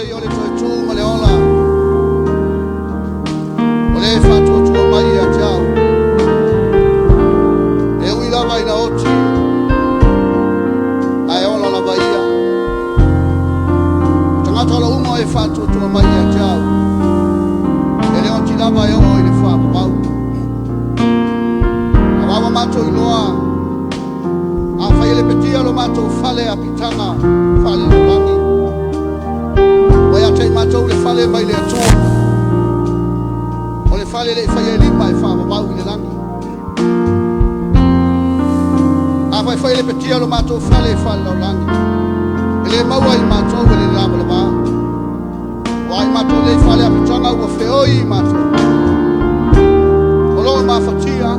yo le toi tu ma le ola. Ole fa tu mai a chao. E ui la vai na oti. Ai ola la baia. Tanga tola uma e fa tu mai a chao. Ele on ti la vai o ele fa pau. Ava mato inoa. A fa ele petia lo mato fale a pitanga fale lo langi. Vai a te mato le fale mai le atua. O le fale le fa ele mai fa pau le langi. A fa ele petia lo mato fale lo langi. Ele mau ai mato le lava le ba. Wai mato le fale a pitanga o feoi mato. O lo ma fatia.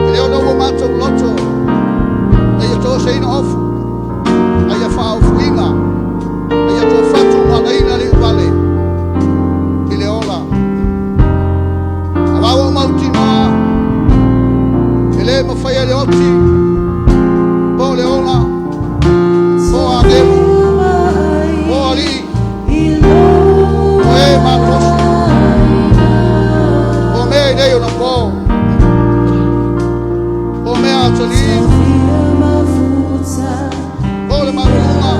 Ele o no mato loto. Ai to sei no off. Ai fa ofuinga. Ai to fatu na ina le vale. Ele ola. Awa mauti na. Ele ma fai le oti. Bo le ola. Bo ade. Bo ali. Bo e ma ros. Bo me de yo no bo. Bo me a toli. Ole marunga,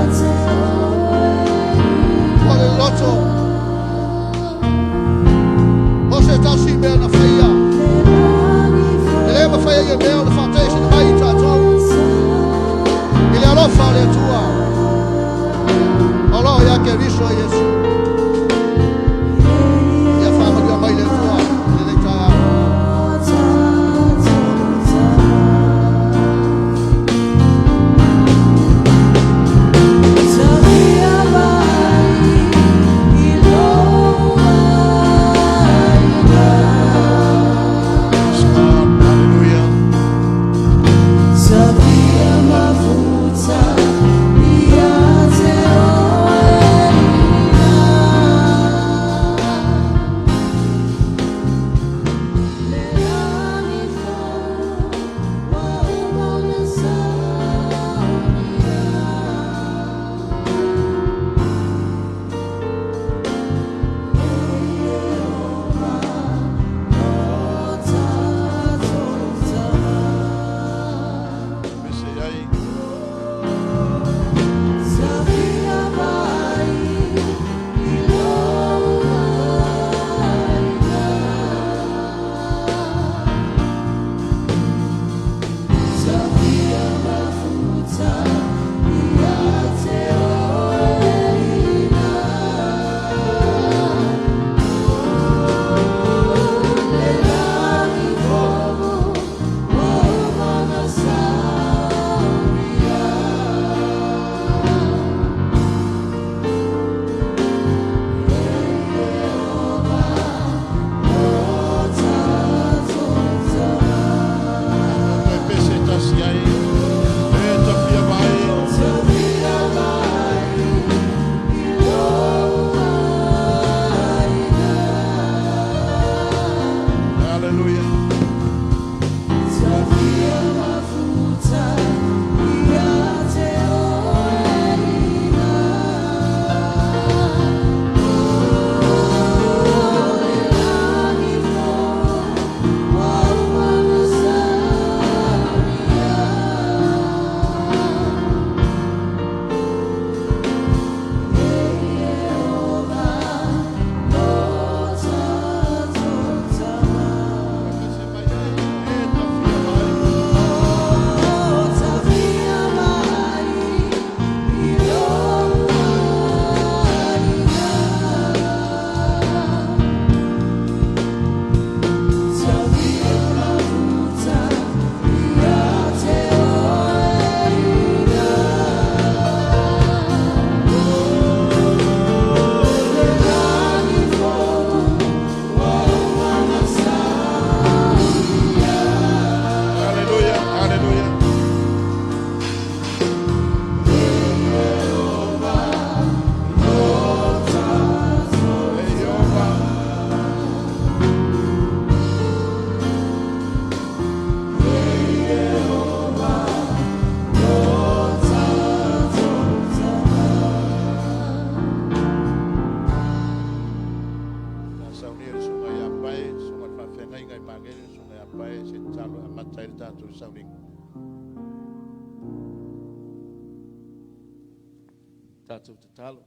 tātou te talo.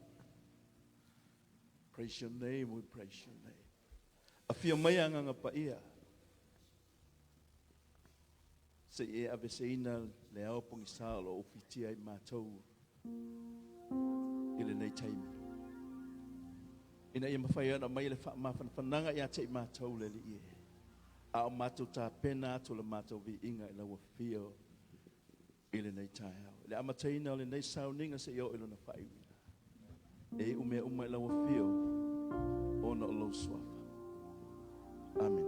Praise your name, we praise your name. A whia mai anganga pa ia. Se e aveseina le au pongi salo o whitia I mātou. I le nei taimi. Ina ia mawhai ana mai le mawhananga ia te I mātou le li ie. A o mātou tā pena ato le mātou vi inga I la wafio I le nei tai au. Le amataina o le nei sauninga se io ilo na whaiwina. E ume I la wafio o na o lau swafa. Amen.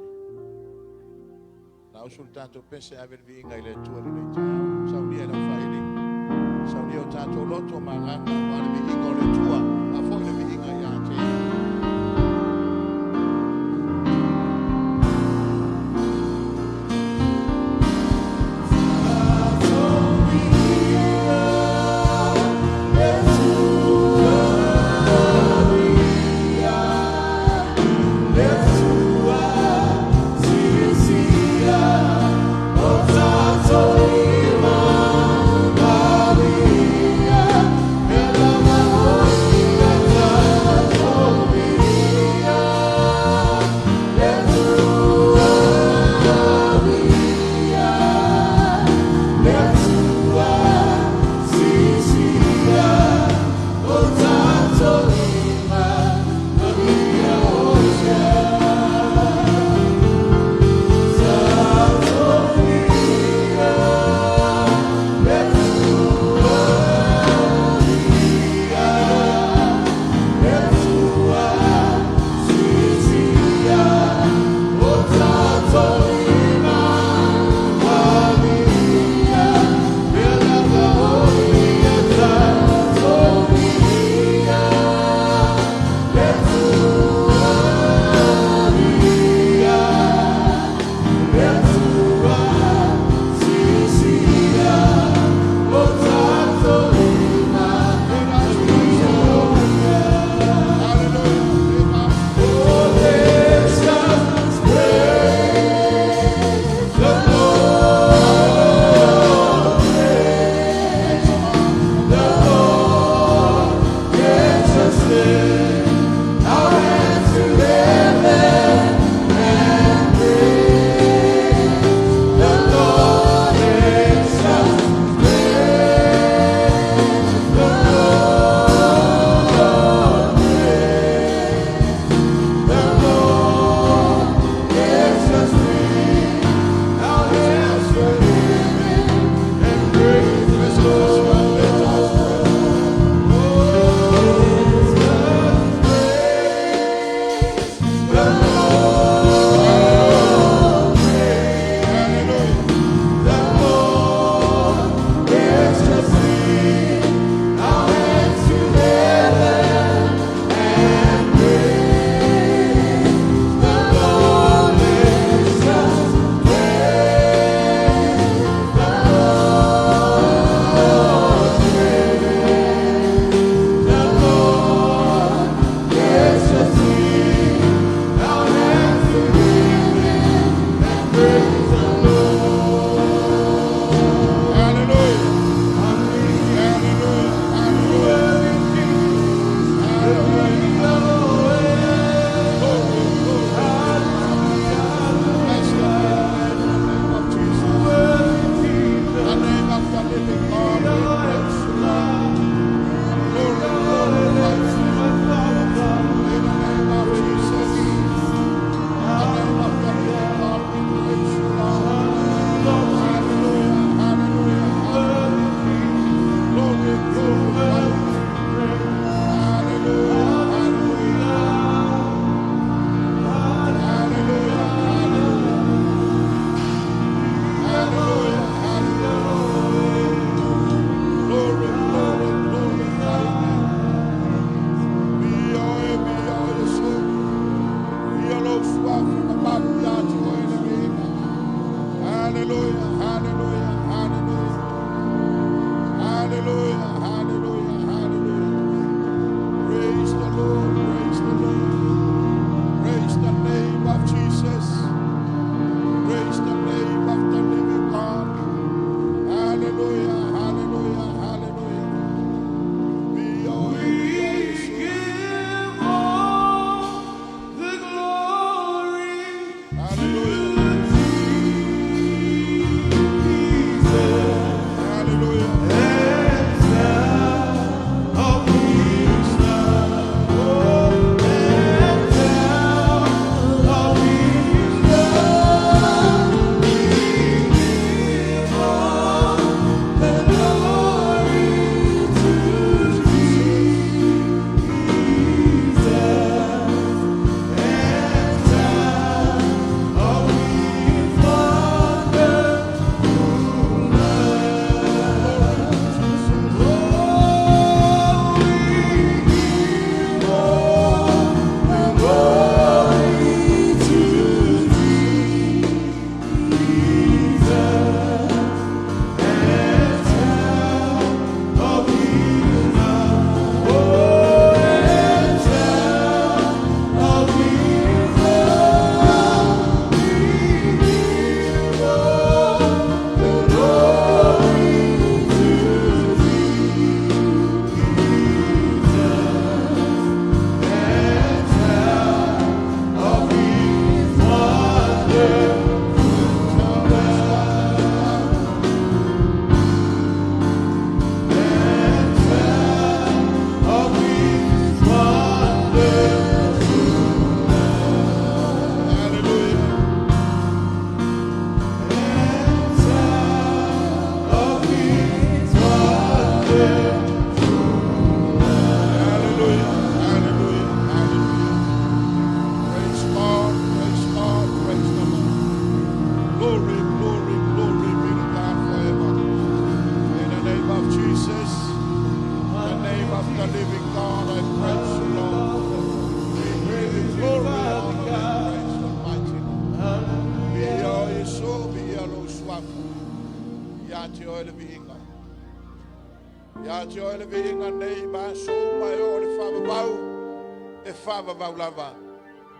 Na usul tātou pese aver vi inga I le tua le nei tai au. Saunia la whaini. Saunia o tātou loto manganga wale vi inga o le tua. A fo le vi inga ia te. Yeah.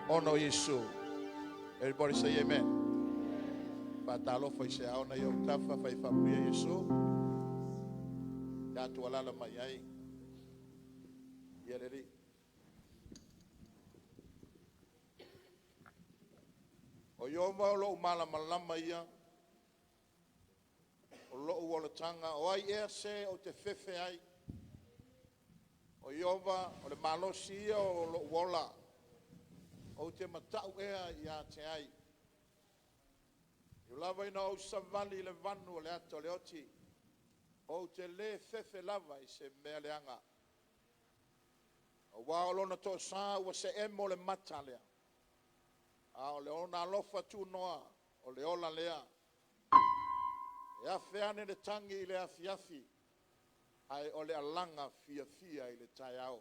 Ono Yesu. Everybody say amen. Patalo foi se aona yo tafa fai famia Yesu. Ya tu ala mayai. Yereri. O yo ma lo mala malama ia. O lo o lo tanga o ai ese o te fefe ai. O yova o le malosia o lo wola. O te matau ea ia te ai. I lava ina o savali le vanu o le ato le oti. O te le fefe lava i se mea leanga. O wa o lona to sa ua se emo le mata lea. A o le ona alofa tu noa o le ola lea. E a feane le tangi i le afiafi. Ai o le alanga fia fia i le tai au.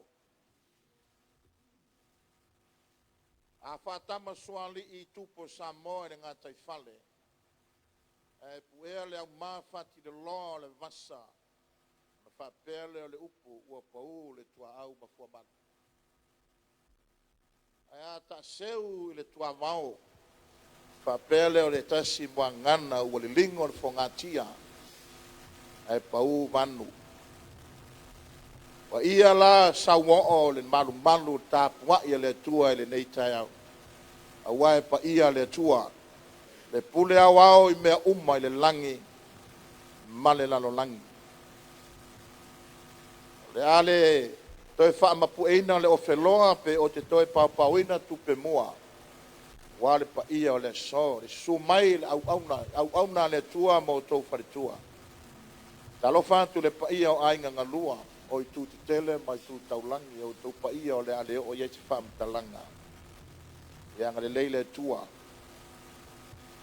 A whatama suali i tupo Samoa e ngā taifale. E puea le au mawhati le loa le vasa. Na whapele o le upu ua pau le tua au mafua mana. E a ta seu i le tua vau. Whapele o le tasi mua ngana ua le lingo le whangatia. E pau manu. Wa ia la saumo'o le malu tapua ia le tua le nei tai au. Awai pa ia le tua. Le pule au i mea uma i le langi male lalo langi. Le ale toi wha mapueina le ofeloa pe o te toi pauina tupe mua. Wale pa ia o le so, le sumai le au auna le tua mo tau whare tua. Talo whantu le pa ia o ainga ngalua. O i tu te tele mai tu taulangi o tu pa ia o le ale o ye te wha talanga. Ia ngale leile tua.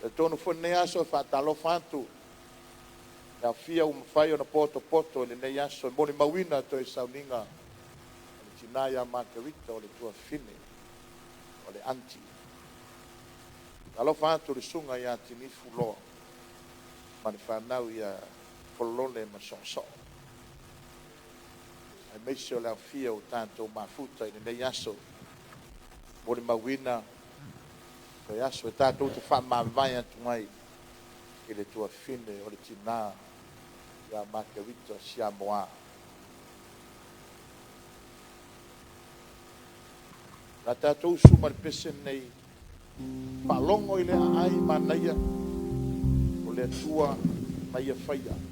Le tonu whane aso e whatalo whantu. Ia fia umawhai o na poto le nei aso. Moni mawina to e sauninga. O le tinaya Makerita o le tua fine. O le anti. Talo whantu le sunga ia tinifu loa. Mani whanau ia kolone ma so. E meise o le awhia o tātou mafuta i nei aso. Mori mawina. Koe aso e tātou te whamawai atu mai. I le tua fine o le tina. Ia Makerita Siamoa. La tātou suma le pese nei. Palongo i le ai manaia. O le tua mai a whaia.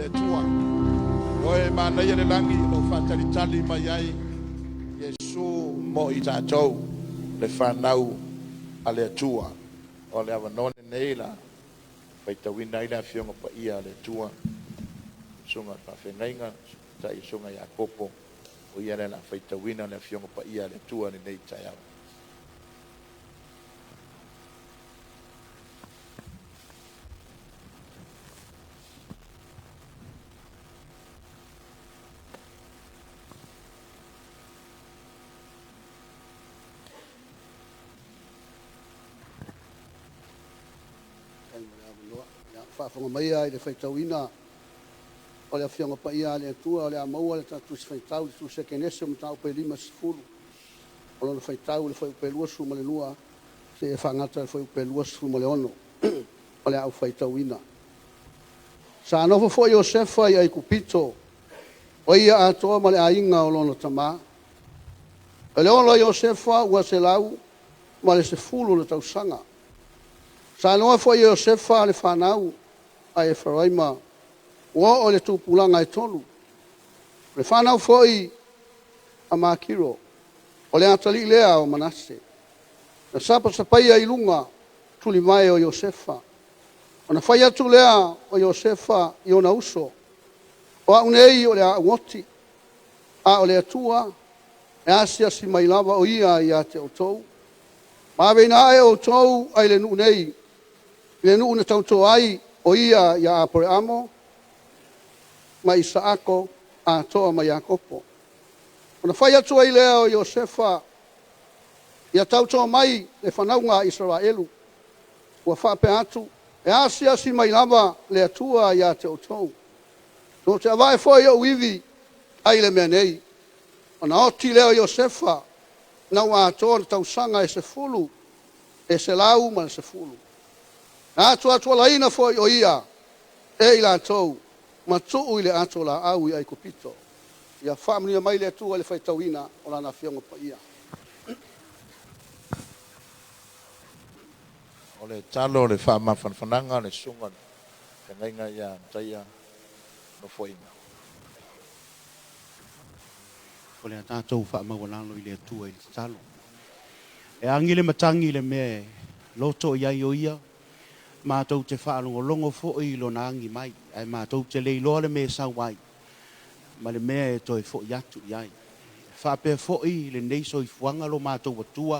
le tua. Oe mana ia le langi no whātalitali mai ai. Yesu mo i tātou le whanau a le atua. O le awanone nei la. Whaitawina i le awhionga pa ia le tua. Sunga whawhengainga, ta i sunga ia kopo. O ia le la whaitawina le awhionga pa ia le tua ni nei tai au. Whaafonga mai ai le whaitauina o le awhionga pa ia le atua o le amaua le tatu si whaitau le tu sekenese o mta upe 5 sifuru o lona whaitau le whai upe 2 sifuru ma le lua se e whangata le whai upe 2 sifuru ma le ono o le au whaitauina sa anofo fo Iosefa i ai kupito o ia atoa ma le ainga o lona tama o le ono Iosefa ua se lau ma le sifuru le tausanga sa anoa fo Iosefa le whanau ai Efraima o le tupulanga e tolu. Le whanau foi a Makiro o le atali lea o Manase. Na sapa sapaia i lunga tuli mai o Iosefa. O na whai atu lea o Iosefa i ona uso. O a unei o le a ngoti. A o le atua e asia si mai lava o ia i a te o tou. Mawena e o tou ai le nuunei. Le nuune tauto ai o ia ia apore amo, ma Isaako a toa ma Iakopo. Ona whai atu ai lea o Iosefa, ia tautoa mai le whanaunga Israelu, ua whape atu, e asia si mai lava le atua ia te otou. No te awae foi o uivi ai le mea nei. Ona oti lea o Iosefa, na ua atoa na tausanga e se fulu, e se lau ma se fulu. Na atua laina foi o ia, e i la tou, ma tuu i le ato la au i ai kupito. Ia whaamania mai le atua le whaitawina o la na whionga pa ia. O le talo le whaamawhanwhananga le sunga, te ngainga ia taia no whainga. O le tātou whaamawanalo i le atua i le talo. E angi le matangi le me loto i ai o ia, mātou te whaalongolongo fo i lo nangi mai, ai mātou te leiloa le me sau ai, ma le mea e toi fo i atu i ai. Whape fo i le neiso i fuanga lo mātou watua,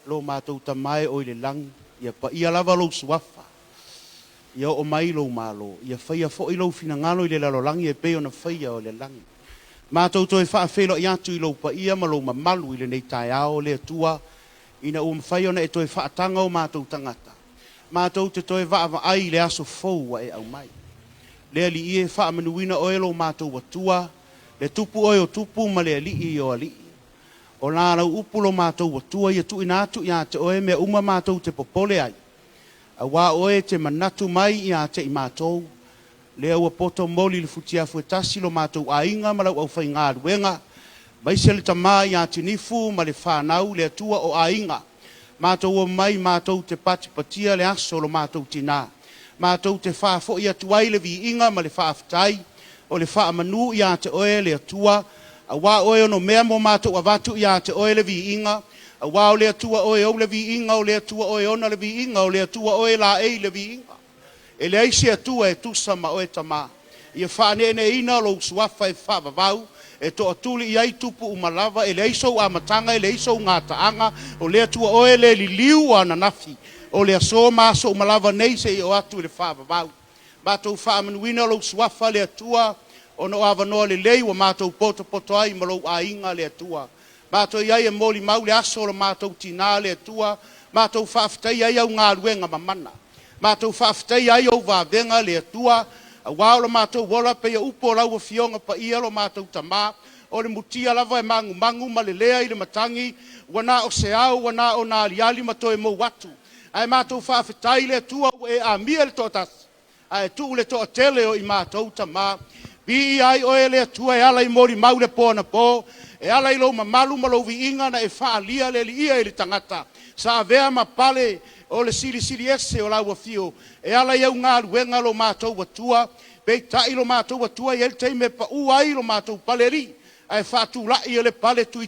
lo mātou tamai o i le langi, ia pa ia lava lo suafa, ia o mai lo malo, ia whaia fo i lo finangalo i le lalo langi e peo na whaia o le langi. Mātou toi whaafelo i atu i lo pa ia ma lo mamalu i le nei tai ao le atua, ina whaia na e toi whaatanga o mātou tangata. Mātou te toi wa ai le aso fou e au mai. Le ali i e wha manuina oelo mātou watua, le tupu oi o tupu ma le ali i o ali. O nāra upulo mātou watua i atu inatu i a te oe mea uma mātou te popole ai. A wā oe te manatu mai i a te i mātou. Le au poto moli le futia fuetasi lo mātou a inga ma lau au whai ngā ruenga. Maise le tamā i a te nifu ma le whanau le atua o a inga. Mātou o mai, mātou te patipatia le aso lo mātou tina. Mātou te whaafo i atuai le vi inga ma le whaaftai, o le whaamanu i a te oe le atua, a wā oe ono mea mo mātou avatu i a te oe le vi inga, a wā o le atua oe o le vi inga, o le atua oe ona le vi inga, o le atua oe la ei le vi inga. E le aisi atua e tusa ma oe tama. Ia whaanene ina lo suafa e whaavavau, e to atuli i ai tupu umalava, e le iso amatanga, e le iso ngataanga, o le atua oe le liliu ana nafi, o le aso maso umalava nei se i o atu le whaavavau. Mātou whaamanuina lo suafa le atua, o no awanoa le lei wa mātou poto ai ma lo a inga le atua. Mātou iai e moli mau le aso lo mātou tina le atua, mātou whaaftai ai au ngā ruenga mamana. Mātou whaaftai ai au vāvenga le atua, a wāo mātou wola pe ia upo lau a fionga pa ia lo mātou tamā, o le mutia lava e mangu ma le lea i le matangi, wana o se au, wana o nā liali mato e mo watu. Ai mātou whaafetai le tua e a mia le totas, ai tu le toa tele o i mātou tamā, bi ai o e le tua e ala i mori mau le pōna pō, e ala i lo mamalu ma lo vi inga na e whaalia le li ia i le tangata. Sa vea ma pale o le sili ese o la ua fio. E ala iau ngā ruenga lo mātou watua. Pei tai lo mātou watua i el teime pa uai lo mātou paleri. Ai fatu la i le pale tui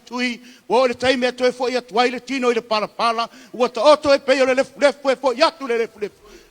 o le tai me toe fo ia tuai le tino i le pala ua ta oto e pe o le lefu e fo ia tu le lefu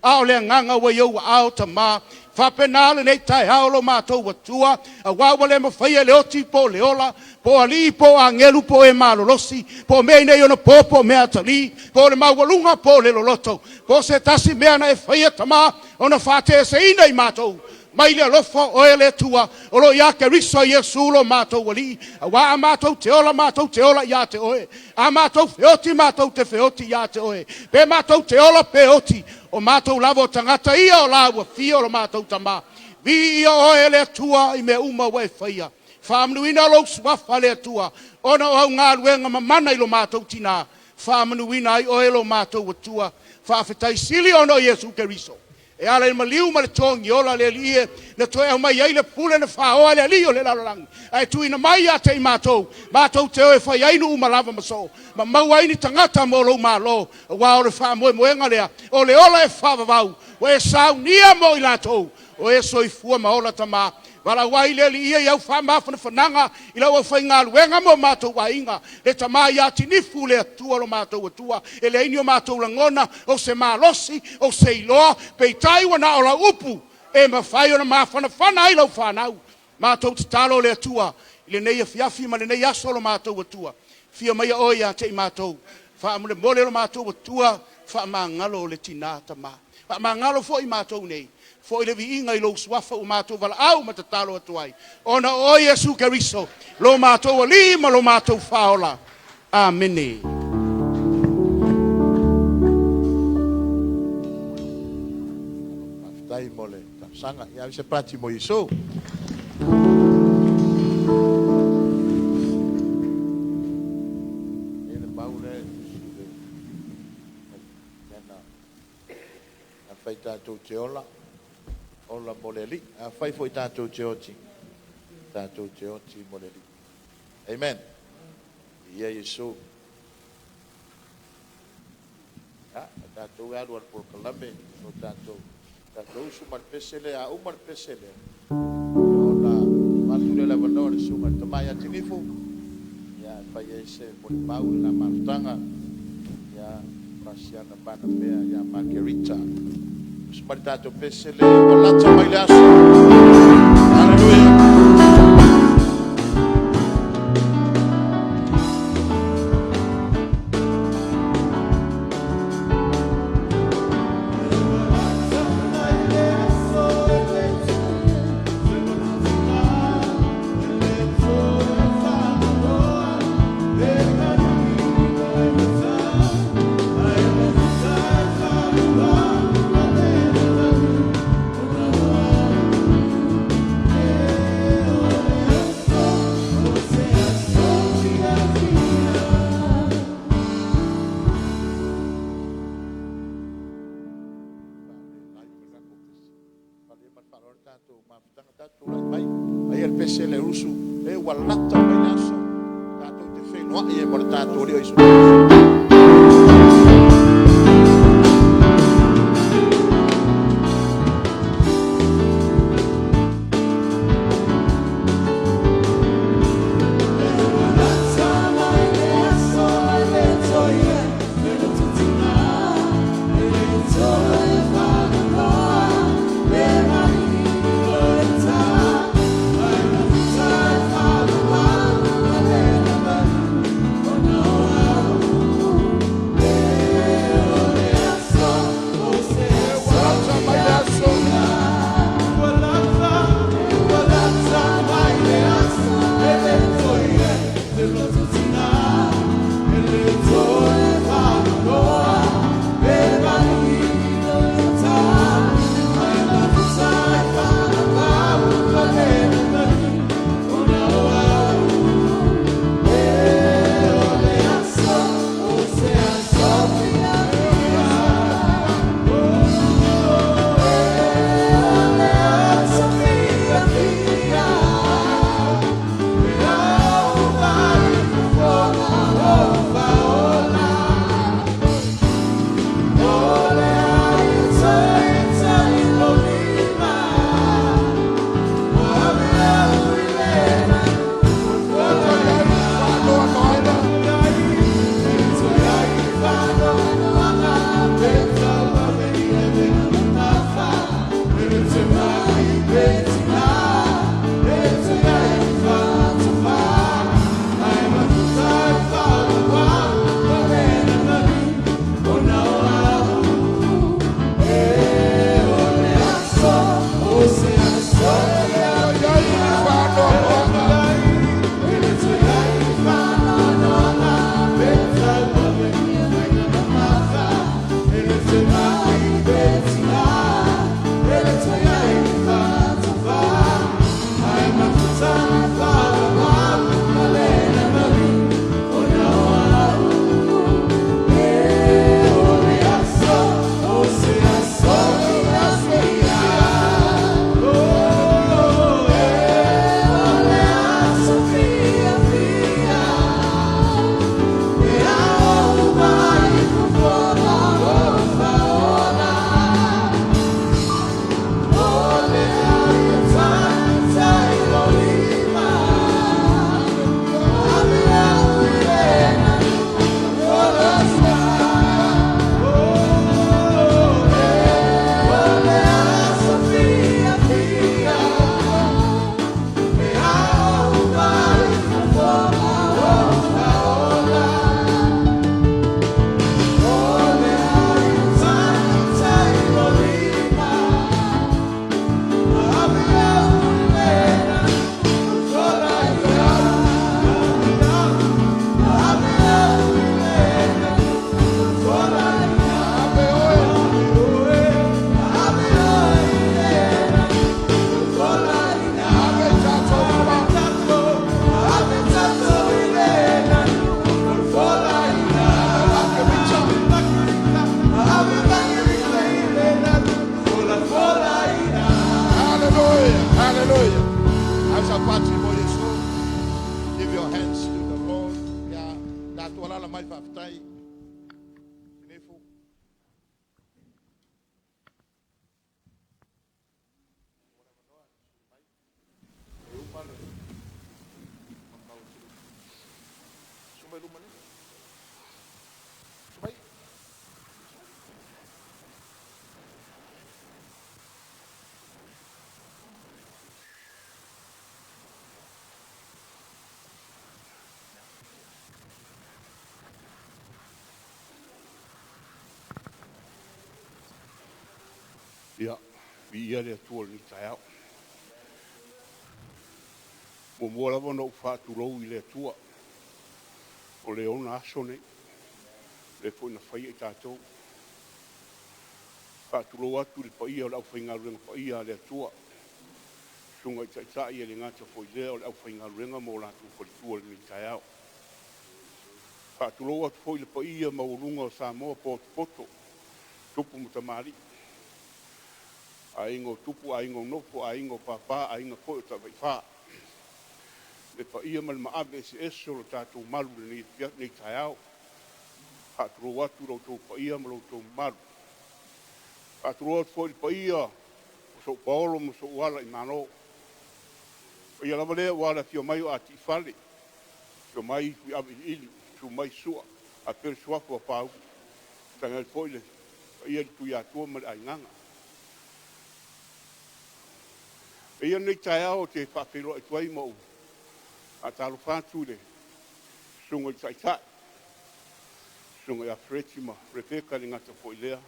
a o le nganga wa yo au ta ma fa penale nei tai a lo mato wa tua a wa le mo fai le oti po le ola po ali po angelu po e malo losi po me nei ono popo me atali po le mawalunga po le loloto po se tasi me ana e fai ta ma ona fate se ina i mato mai le lofo o ele tua o lo ia ke riso Yesu lo mato wali wa mato te ola ia te oe a mato feoti te feoti ia te oe pe mato te ola peoti o mato lavo tangata ia o lawa fio lo mato tama vi o ele tua i me uma we faia famnuina lo swafa le tua ona o nga luenga mamana i lo mato tina famnuina i o ele mato tua fa fetai sili ono Yesu ke riso e ala il maliu ma le tongi ola le lie le toe au mai ai le pule na whaoa le lio le lalang ai tui na mai a te i mātou te oe whai ainu umalava maso ma mau aini tangata mo lo malo wa o le wha moe moenga lea o le ola e whavavau o e sau nia mo i latou o e soifua ma ola tama wala wai le li ia iau whamafana whananga i lau au whai ngā luenga mo mātou wa inga le tama ia tinifu le atua lo mātou atua e le ini o mātou langona o se malosi o se iloa pei tai wana o la upu e mawhai o na mawhana whana i lau whanau mātou te talo le atua i le nei a fiafi ma le nei aso lo mātou atua fia mai a oia te i mātou wha mule mole lo mātou atua wha mangalo le tina tama wha mangalo fo i mātou nei fo ile vi inga i lo swafa o mato vala au matatalo atuai ona o Yesu Keriso lo mato lima lo mato faola amen Dai mole sanga ia se prati mo iso ele baule nena a feita tu teola ola moleli a fai foi tatou te oti moleli amen ia Yesu tatou alu al por kalame no tatou sumar pesele a umar pesele ona matule la valor sumar tamaya tinifu ya fai ese por pau la martanga ya pasiana bana bea ya Makerita sumar tatou pesele ola tamailaso haleluya Ia, ia le tuol ni taiao. Mo mola wana u whāturou I le tua. O le ona aso nei. Le fo ina whai e tātou. Whāturou atu le paia o le au whaingaruenga paia le tua. Sunga I taitai e le ngata fo I lea o le au whaingaruenga mo lātu fo le tuol ni taiao. Whāturou atu fo I le paia maurunga o Samoa poto. Tupu mutamari. A ingo tupu, a ingo nopo, a ingo papa, a ingo koe ta vai wha. Le pa ia mal maabe se eso lo tātou malu le nei taiao. Hāturo watu rau tau pa ia ma rau tau malu. Hāturo watu fo I pa ia o so paolo mo so wala I mano. O ia lama lea wala fio mai o ati fale. Fio mai fi abe ili, su mai sua. A pere suafu a pau. Tangal fo ile, pa ia tu ia tua ma ai nganga. Ia nei taiao te whawhero I tuai mau. A talo whātu le. Sunga I taitai. Sunga I Afretima. Rebeka le ngata fo I lea.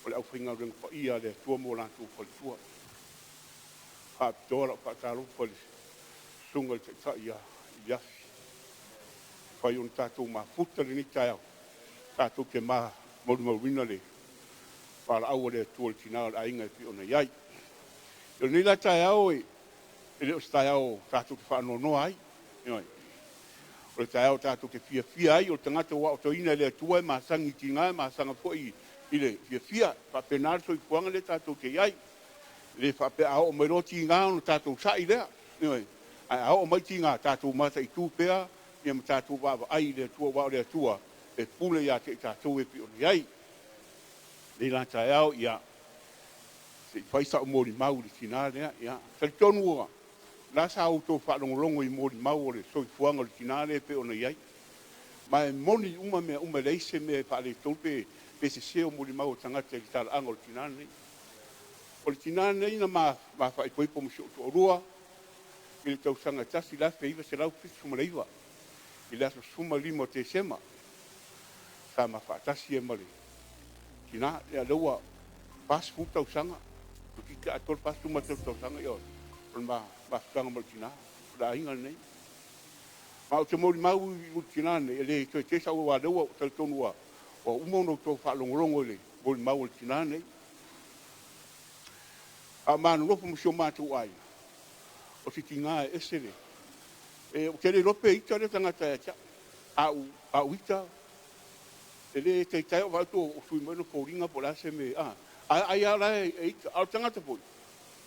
O le au whainga renga pa ia le tua mo lantu fo le tua. Hāpitoa la whātalo fo le. Sunga I taitai ia. Iafi. Whai on tātou mā futa le nei taiao. Tātou ke mā maurina le. Whala aua le tua le tina le ainga I pi ona iai. Yo ni la taiao e le o taiao tātou ke whaanonoa ai. O le taiao tātou ke fia ai, o tangata wa o toina le atua e māsangi tinga e māsanga po I le fia. Whapenar so I puanga le tātou ke iai. Le whape ao o mai roti ngā o tātou sa I lea. Ao o mai tinga tātou mata I tūpea, ia ma tātou wawa ai le atua wa o le atua, e pule ia te tātou e pi o le iai. Le la taiao ia. Se faisa o mori mau le tina lea, ia. Sa tonu ua, la sa auto whaalongolongo I mori mau o le soi fuanga le tina lea pe ona iai. Ma e moni uma leise me whaale tolpe pe se seo mori mau tangata I tala anga le tina lea. O le tina nei na ma fai poi po msio to rua. I le tau sanga tasi la feiva se lau fitu suma leiva. I le aso suma limo te sema. Sa ma fa tasi e mali. Tina le aloa pas fu tau sanga. Ki ka atol pas suma tau sanga yo. Ma sanga mali tina. Da inga nei. Ma o te mori mau i tina nei. Le te sa ua leua o tal tonua. O umono to fa longorongo le. Mori mau i tina nei. A manu lopo msio matu ai. O si tinga e esere. O te le lope ita le tangata e tia. Au ita. E le te tai o vautu o sui meno kouringa po la se me. Ai ala e ita. Au tangata poi.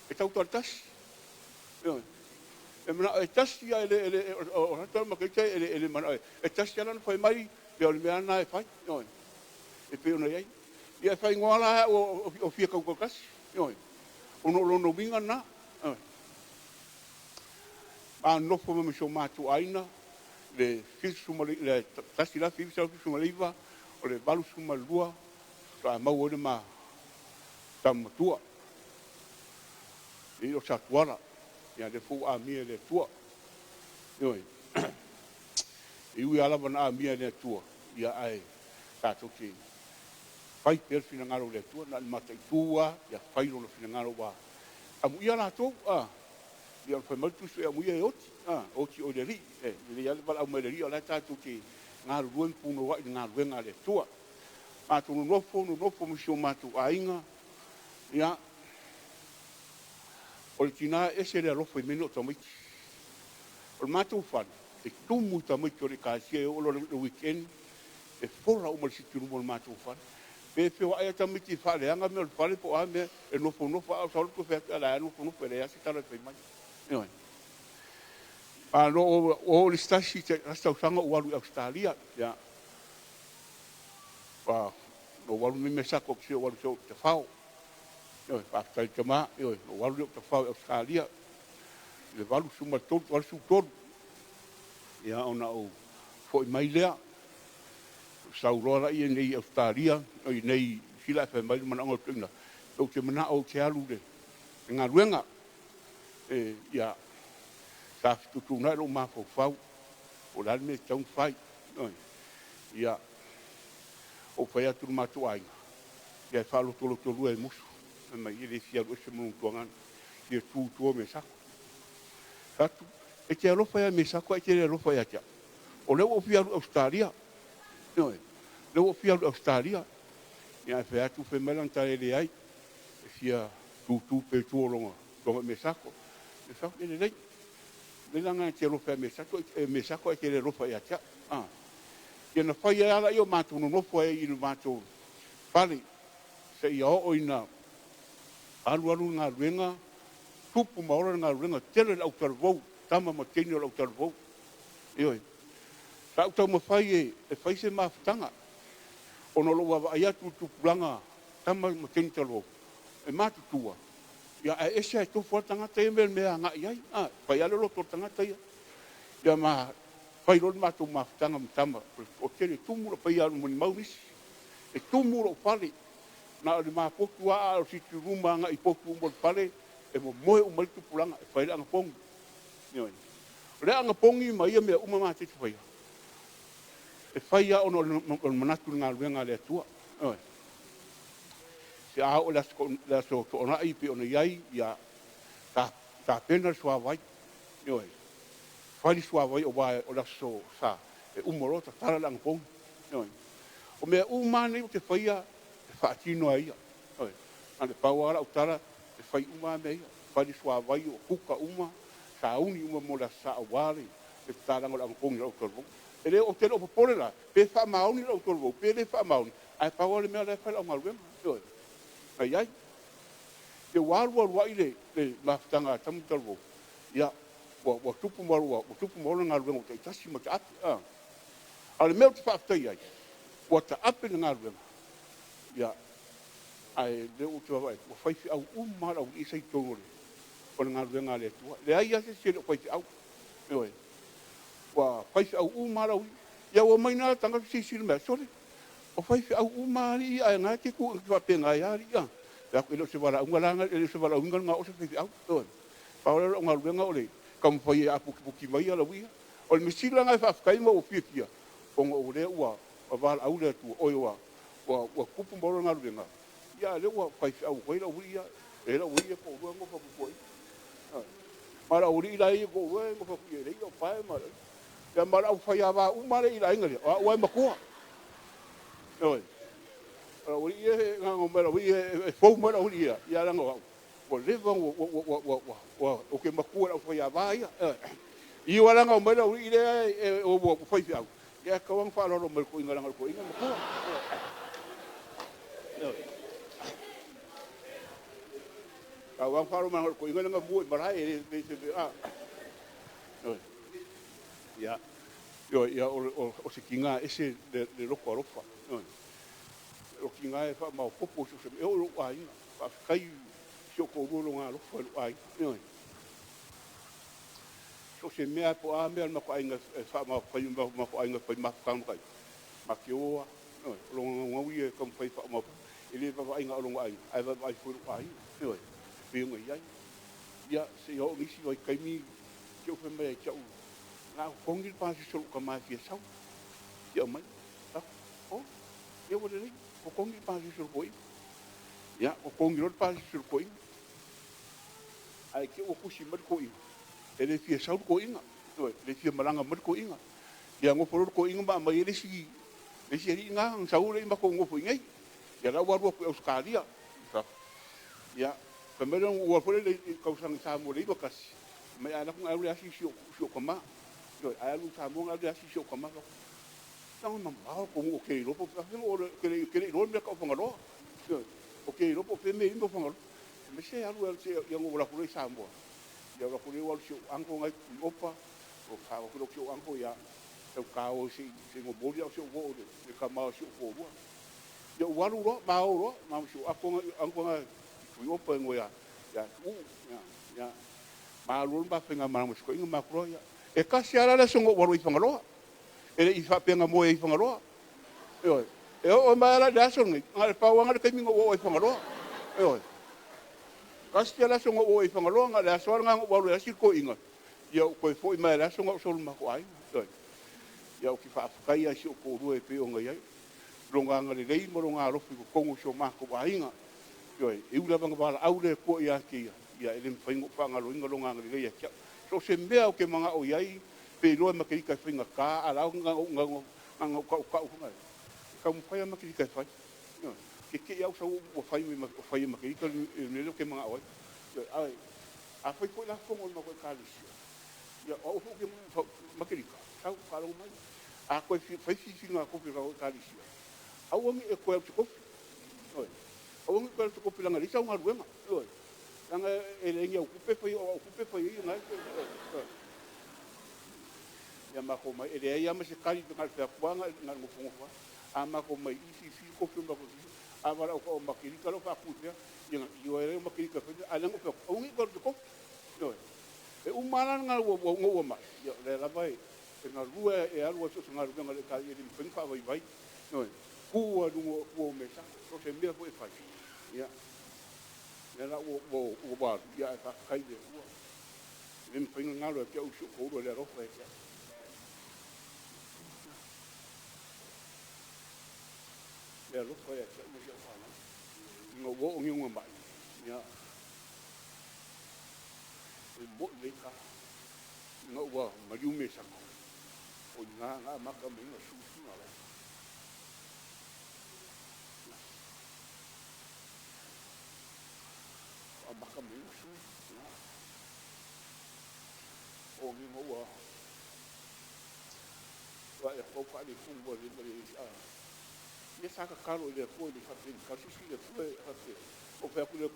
E tau tar tasi. E mana e tasi a ele o rato Makerita ele mana e tasi ala no fai mai. Le o le mea na e fai. E pe ona iai. Ia fai ngoala o fia kau kasi. Ono lono winga na. Nofo me so matu aina. Le fisu le tasi la fisu fisu leiva. O le balu suma lua. Sa mau ole ma tamatua. I o sa tuara. Ia le fu a mia le tua. I ui alava na a mia le tua. Ia ai. Tato ki. Fai per fina ngaro le tua. Na mata i tua. Ia fai rono fina ngaro wa. Amu ia la tau. Ia fai maltu su amu ia e oti. Oti o le ri. Le ia le bala au me le ri. O la tato ki. Ngaro ruen puno wa. I ngaro wenga le tua. Mato no nofo misio matu ainga. Ia. O le tina ese le alofo I meno o tamaiti. O le mātou whana, e tumu tamaiti o le kāsia e olo le weekend, e fora o malisiti rumo le mātou whana. Pe whio aia tamaiti whaaleanga mea le whale po a mea, e nofo au saolo ko whea ala e nofo e le asi tala e mai. O le stasi te rasta usanga o walu Australia, ya. O walu ni mesako kisi o walu te whao. Pātai te maa, o walu te whao Australia. Le walu suma tolu, walu su tolu. Ia ona o fo I mai lea. Saurora I nei Australia, I nei sila e mai mana ngol tuna. O te mana o te alu le. Ngā ruenga. Ia, sa fitutuna ero mafo whau. O lani me taun whai. Ia, o whai atu matu ainga. Ia whalo tolo tolu e musu. Ma I le fia ese munu tuangan. Ia tūtua me sako. Tatu, e te arofa ia me sako, e te arofa ia tia. O leo o fia Australia. Leo o fia Australia. Ia e whea tu whe melantare le ai. E fia tūtū pe tūoronga. Tonga me sako. Me sako e le lei. Le langa e te arofa ia me sako, e te arofa ia tia. Ia na whai ala I o mātou no nofo e I le mātou whale. Se ia o ina alu ngā ruenga, tupu maora ngā ruenga, tele lau tarvou, tama ma teni lau tarvou. Ioi. Sa au tau mawhai e whai se mawhitanga. Ono loa wa aiatu tupulanga, tama ma teni tarvou. E mātutua. Ia e ese ai tofu tangata e mea ngā iai. Whai ale lo tō tangata ia. Ia ma whai roni mātou mawhitanga mtama. O tele tumura whai alu mani maunisi. E tumura o whale. Na le ma poku a o situ ruma nga I poku mo pale e mo moe o malitu pulanga e whaile anga pongi. Le anga pongi ma ia mea umama te whaia. E whaia ono manatu ngā ruenga le atua. Se a o la so to ona I pe ona iai ia ta pena sua vai. Whaili sua vai o vai o la so sa e umorota tala anga pongi. O mea umane o te whaia whaatino a ia. Ane pauara o tara, e whai uma mea ia. Whai sua vai o kuka uma, sa uni uma mo la sa aware, e tārango la kongi lau torvo. E leo o tele o popore la, pe wha mauni lau torvo, pe le wha mauni, ai pauare mea le whai lau ngaruema. Ai ai. Te warua rua I le mawhitanga tamu torvo. Ia, wa tupu marua, wa tupu marua ngaruema, te itasi ma te api. Ale mea te whaafitai ai, wa ta api ngaruema. Ia, ai leo te wawai, wa whaifi au umara au isai tōngore, o ngā ruenga le tua. Le ai ase se le whaifi au, wa whaifi au umara au, ia wa maina tanga si siri mea, sore, o whaifi au umari I ai ngā te ku, ki whape ngā iari, Ya ko ilo se wala unga langa ilo se wala unga nga o se fi au to pa ora nga luenga ole kam foi a puki mai ala wi o le misila nga fa kai mo pia o ngo le wa o val au le tu o wa kupu mboro nga luenga ya le wa kai au ko ilo wi ya era wi ko wa ngo fa ko mara uri ila i ko wa ngo fa ku le o pa mara ya mara au fa ya va u mara ila inga wa ma ko oi uri e nga ngo mara wi e fo mara uri ya la ngo o le ngo o ke ma ku au fa ya va ya i wala nga mara uri ile o fa ya ya ka wang fa lo mo ko inga nga ko inga ma ko ka wang fa lo ma ko inga nga bu mara e se a ya ya o se kinga ese de loko rofa o kinga e fa ma popo se e o ai fa kai se ko bolo nga lo fa ai so se mea po a mea ma ko ainga fa ma ko ainga fa ma kan kai ma ke o lo nga wi e kom fa ma ele fa ainga lo ai ai va ai fu ai pe nga ya se yo ni si oi kai mi ke o fa me ke o na kongil pa si so ka ma fi sa ya mai o eu vou dizer o kongil pa si so ko ya o kongil pa si so ko ai ke o kusi mat ko ele fi sa ko inga le fi malanga mat ko inga ya ngo por ko inga ma ele si inga sa ule ma ko ngo fu ngai ya la wa ko Australia ya primero o por le causan sa mo le ko kasi me ana ko ale asi sio kama yo ai lu sa mo ale asi sio kama lo tang ma ma ko ngo ke lo po ka mo ke lo me ko fangalo yo okay lo po pe me imbo fangalo me se alu se yo ngo la ko sa mo ya la ko le wa sio anko ngai opa o ka ko lo sio anko ya o ka o si ngo boli o sio wo de kama sio ko wo yo waru ro ma o ro ma sio anko ngai tu opa ngo ya ya ma lu ba penga ma mo ko inga ma ko ya e ka si ala le songo waru i fangalo ele i fa penga mo i fangalo yo o ma ala da songo ngal pa wanga ke mi ngo i fangalo yo ka si ala songo o i fangalo ngal la so nga waru ya si ko inga yo ko fo i ma la songo so ma ko ai yo ya o ki fa ka ya si ko ru e pe o nga ya longa nga le mo longa ro fi ko ngo so ma ko ai nga yo e ula banga bala au le ko ya ki ya ele mfaingo fanga lo inga longa ngai ya so se mbea o ke manga o yai pe lo Makerita finga ka ala nga ka mo fai Makerita fai ke ya so o fai Makerita ne lo ke manga o ai a fai ko la ko mo ko ka ya o ke Makerita sa ka lo mai a ko fai finga ko pe ka a o mi e ko ko o ngi ko ko pilanga lisa nga ruenga langa ele ngi ku pe foi nga ya ma ko mai ele ya ma se kali nga fa kwanga nga ngo fonga ama ko mai isi ko fumba ko avara ko Makerita lo fa putia yo ele Makerita fa ala ngo o ngi ko no e umana nga ngo ma yo le la vai nga rua e alwa so nga ruenga le ka ele fa vai no ku o me sa so se mbia ko e fa ya la wo ba ya ka kai de wo lim pinga ngalo ke u ko ro le ro fa ya ya ro fa ya mo ya fa na no wo ngi ngo ba ya e mo le ka no wa ma yu me sa ko o nga ma ka me no su na la baka mo su o mi mo wa e ko pa di fu bo di ye sa ka karo le ko di fa ka su si le ko o fa ku le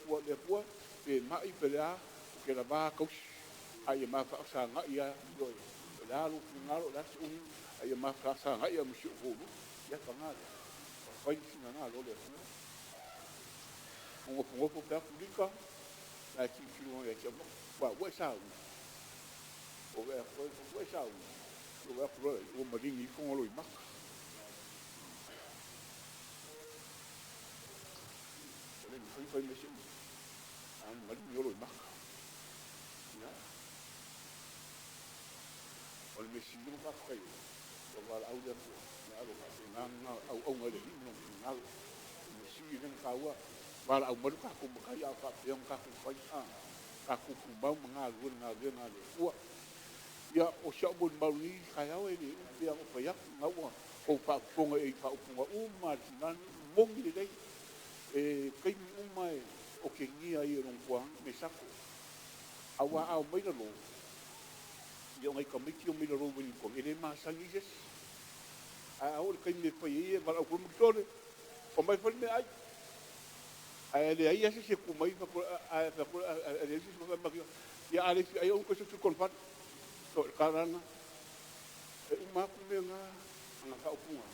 ko e ma i pela ke la ba ko ai ma fa sa nga ya do la lu ngalo la su ai ma fa sa nga ya mu su ko ya ka nga fa i si nga lo le ko ko pa ku di ka la ki lo ya ke ba wa sa o wa sa o wa pro o ma ringi ko lo i ma fai me sim ma di yolo ma ya o me sim no ka kai o va au de na lo na na au ngale no na me sim ni ka wa va au ma ka ko ka ya ka pe ka ko fai ka ko ku ba nga lu na le wa ya o sha bo ma ni ka ya we ni ya o fa ya na wa o pa ponga e pa ponga uma nan mongi de e kai uma o ke ngia i ron kwa me sako awa au mai lo yo ngai komiti o mai lo wini ko ele ma sangi jes a au kai me pa ye ba o kuma tole o mai fa me ai ai le ai ese ku mai fa a le ese fa ma ya ale ai o ko su kon fa to karana e uma ku me nga nga ka upunga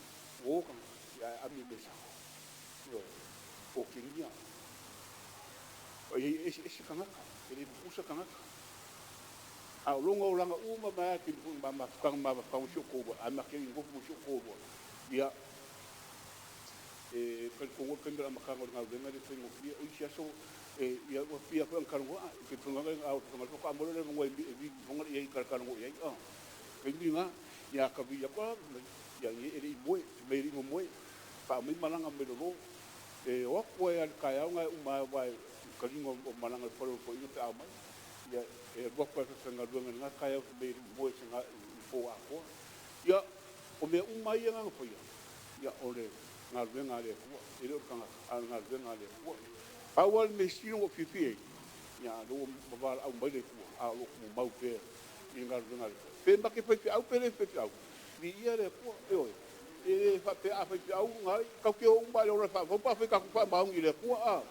o ka ya ami me sako yo o ke ngia o ese kangaka ele usa kangaka a longo langa uma ma ki ma kang ma pa usho ko a ma ke ngo usho ko ya kan ko kan dra ma kang nga venga de tengo pia o sia so ya o pia ko kan ngo ke tunga nga au tunga ko amolo le ngo bi ngo ye kan ngo ye ke nga ya ka bi ya ko ya ye ele mo me ri mo pa mi malanga me lo o ko ya ka ya nga uma wa kalingo o malanga por ko ino te amai ya o ko ka nga dunga nga ka ya me mo nga fo a ko ya o me uma ya nga fo ya o le nga dunga le ko ile ka nga dunga le ko pa wal me sino o fifi ya do ba au mai le ko a lo mo mau pe nga dunga le pe ba ke pe au pe au ni ia le ko e fa pe a fa au nga ka ke o ba le fa fa ka fa ba ngi le ko a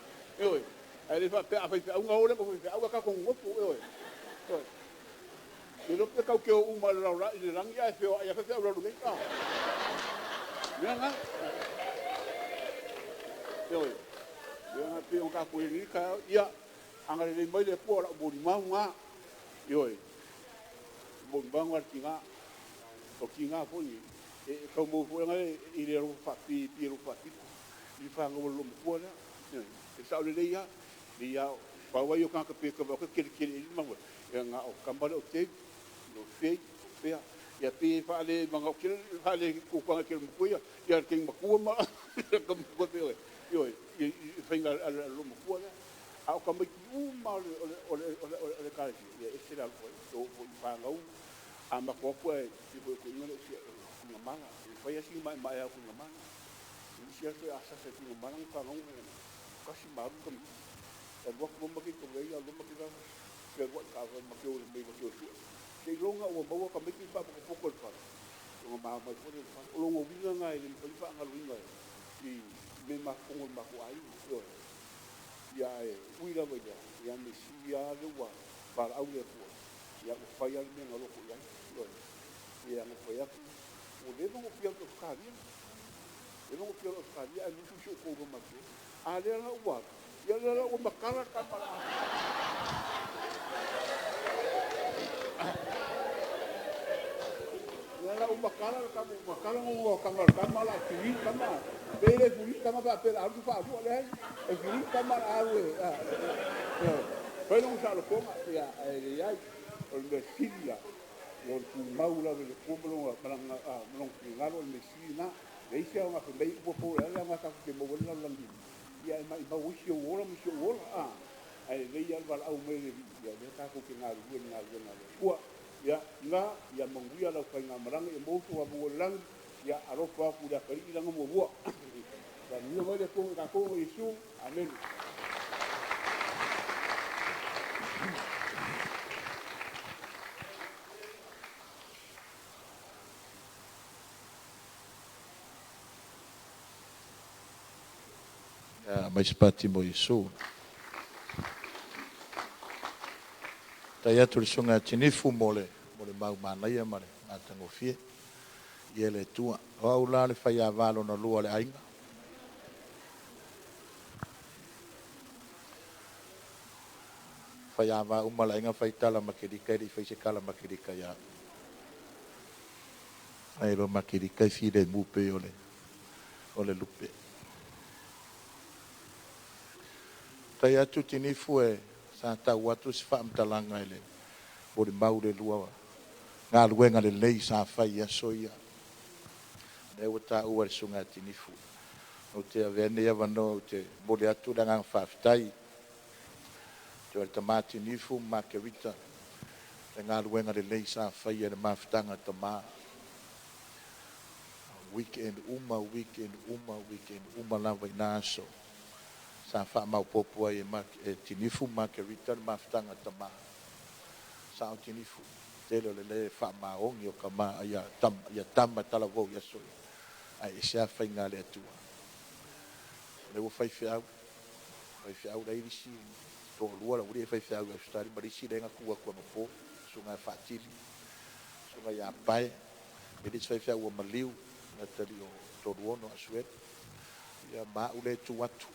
ele fa pe a fa au nga o le ko fa au ka ko ngo fu e lo pe ka ke o ma la la ile lang ya fe ya fa au lo ngai ka nga nga pe o ka ko ni ka ya anga le mai le ko la bo ma nga bo ba nga kinga o kinga fo ni e ko mo fo nga ile ro fa pi ro fa ti i fa nga lo mo ko na e sa le ya dia fa wa yo ka pe ko ko ke ma ya nga o kamba o te no fe ya pe fa le ma ke fa le ko ko ke mo ko ya ke ma ko ma ko ko pe yo fa nga lo mo ko na a ko ma ma o ka ya e se la ko fa nga a ma ko ko e ko ngale nga manga fa ya si ma ya ko nga manga ni si aso asa se ko manga fa nga kasi maru ko e wa ko ma ki ko ya lo ma ki ga ke wa ka ma ki o me ko ke longa o ba ka me ki pa ko ko fa o ma ma ko o lo mo vinga nga ile ko fa nga lunga i me ma ko ma ko ai yo ya e uira ba ya me si ya le wa para au le ko ya ko fa ya me nga lo ko ya ya me ko ya o le no pia ko ka dia e no pia ko ka dia ni su ko ko ma ke a le na wa ya le o makara ka mala ya la o makara ka mala ki ka ma pele furi ka ma pa pele aru fa aru le e furi ka ma aru pero usa lo coma ya ya o le silia o tu maula de pueblo para no ngalo le sina le isia nga fa bei po la nga ka ke mo wala la ndi ya mai ba wisi o ora mi o ora ai le ya val au me ya le ka ko ke nga ko ya nga ya manguia la fa nga marang e mo tu abu lang ya aro fa ku da kari la mo bo ya ni mo le ko ka ko isu amen mais pati mo Yesu. Taya tu sunga tinifu mole mau mana ia mare atango fie. Ele tua. O la le faya valo na lua le ainga. Faya va umala ainga faitala makirika i faisekala makirika ya. Ai lo makirika si le mupe ole lupe. Tai atu tinifu e sa tau atu si whaamtalanga ele. O le mau le lua. Ngā luenga le lei sa whai aso ia. Ne o ta ua le sunga tinifu. O te avene ia wano o te mole atu da ngang whaafitai. Te o te mā tinifu Makerita. Le ngā luenga le lei sa whai e le mawhitanga ta mā. Weekend uma lava ina aso. Sa wha mau popua e tinifu Makerita le mawhitanga ta mā. Sa o tinifu. Telo le wha maongi o ka mā ia tama tala vau ia soi. Ai e sea whai ngā le atua. Le ua whai whiau. Whai whiau rei risi. Tō lua la uri e whai whiau au stari. Marisi renga kua kua mapo. Sunga e whaatili. Sunga ia pae. E risi whai whiau ua maliu. Nga tali o tō luono a suet. Ia maa ule tu watu.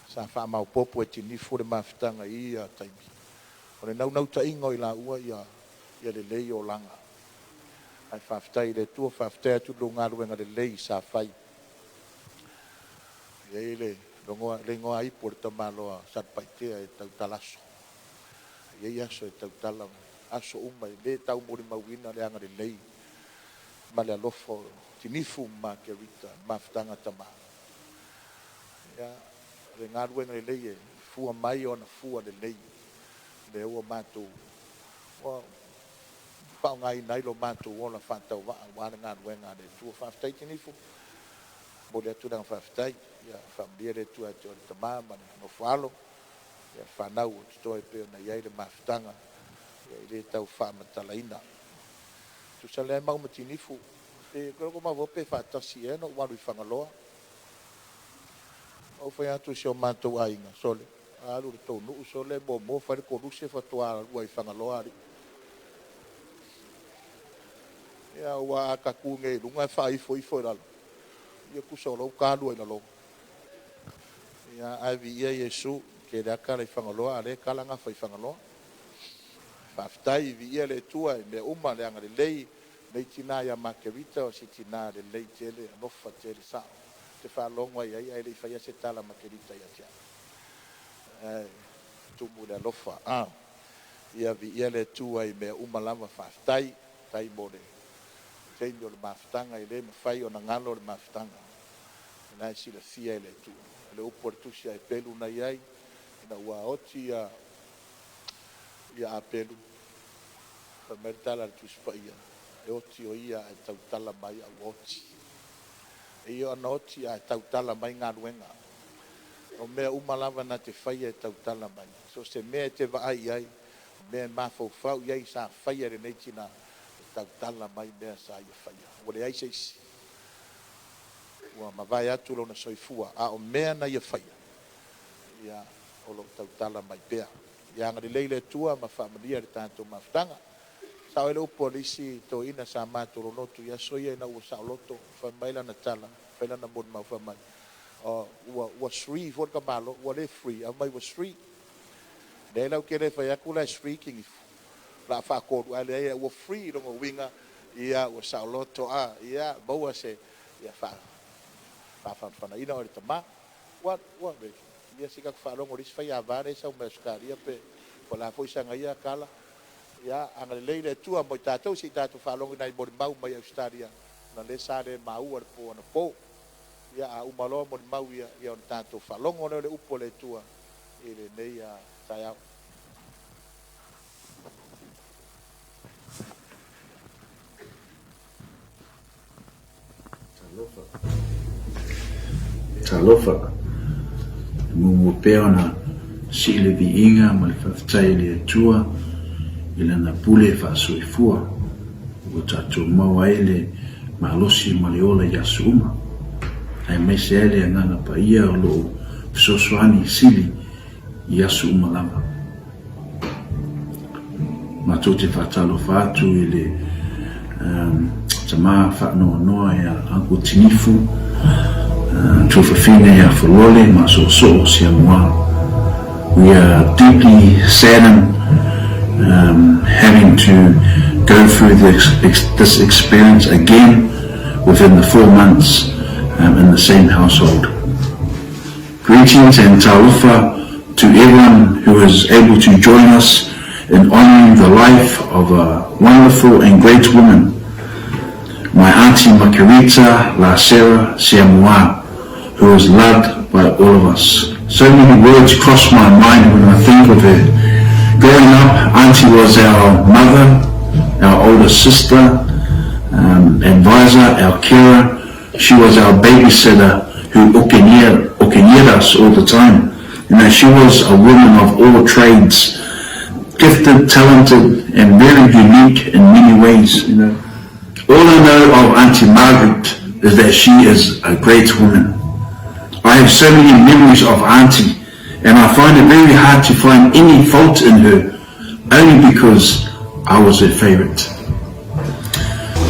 Sa wha mau popo e tinifu le mawhitanga i a taimi. O le nau ta ingo i la ua ia le lei o langa. Ai whawhitai le tua whawhitai atu lo ngā ruenga le lei sa whai. Ia le ngoa ipo le tamaloa sarpaitea e tau talaso. Ia aso e tau tala aso uma e le tau mori mauina le anga le lei. Ma le alofo tinifu Makerita mawhitanga tama. Ia le ngā ruenga le lei e fua mai o na fua le lei. Le ua mātou whao ngai nai lo mātou o na whātau wāna ngā ruenga le tua whawhitai tinifu. Mo le atu nanga whawhitai. Ia whamlia le tua te o le tamā mani no whalo. Ia whanau o te toi peo na iai le mawhitanga. Ia i le tau whamatalaina. Tu sa le mau matinifu. E koko mawope whaatasi e no waru i whangaloa. O whai atu se o mātou ainga sole. Alu le tau nuu sole mo whare ko ruse whatua ua i whangaloa ari. Ia ua a kaku nge runga e whaifo i lalo. Ia kusa o lau kālua i lalo. Ia aivi ia Yesu ke le aka le whangaloa ale kalanga whai whangaloa. Whaftai vi ia le tua me uma le anga le lei nei tina ia Makerita o si tina le lei tele anofa tele sao. Te whalonga ia ia le whaia se tala Makerita ia tia. Tumu le alofa. Ia vi ia le tua i me uma lama whaftai tai mo le teimio le mawhitanga i le mawhai o na ngalo le mawhitanga. Nai si le fia i le tua. Le upo le tusia e pelu na iai. Ina ua oti ia a pelu. Pa meritala le tuspa ia. E oti o ia e tautala mai a oti. E ia ana oti a e tautala mai ngā ruenga. O mea umalava na te whaia e tautala mai. So se mea te vaai ai. Mea mawhau iai sa whaia re nei tina. Tautala mai mea sa ia whaia. O le aise isi. Ua mawai atu lo na soifua. A o mea na ia whaia. Ia o lo tautala mai pea. Ia ngari leile tua ma whaamalia re tātou mawhitanga. Sao ele upo lisi to ina sa mātoro lotu. Ia soia ina ua sao loto. Whamaila na tala. Whaila na mōna mau whamai. Ua sri. Whorka malo. Ua le free. A mai ua sri. Nei lau ke le whaiaku la sri kingifu. La whakoru. A le ea ua free rongo winga. Ia ua sao loto. Ia maua se. Ia whawhana ina o le tamā. Ua reki. Ia sikak whalongo risi whai avare sa umeskaria pe. Po la foisanga ia kala. Ia anga leile tua mo tātou si tātou whalongo nai mori mau mai Australia. Na le sare mau ar po ana po. Ia a umaloa mori mau ia o tātou whalongo le upo le tua. Ile nei a tai au. Talofa. Mungu peo na si le viinga ma le whaftai le atua i lana pule whaasoifua o tātou maua ele mahalosi ma le ola i asu uma ai mai se ele anganga pa ia o loo fisosoani sili i asu uma lama ma tō te whaatalofa atu i le tamā whaanoanoa e anko tinifu Tofafine ya Folole, Maso Siamoa. We are deeply saddened having to go through this experience again within the 4 months in the same household. Greetings and taufa to everyone who is able to join us in honoring the life of a wonderful and great woman, my auntie Makerita, Lasera, Siamoa, who is loved by all of us. So many words cross my mind when I think of her. Growing up, auntie was our mother, our older sister, advisor, our carer. She was our babysitter who okenyered us all the time. She was a woman of all trades, gifted, talented, and very unique in many ways. All I know of Auntie Margaret is that she is a great woman. I have so many memories of Auntie, and I find it very hard to find any fault in her, only because I was her favorite.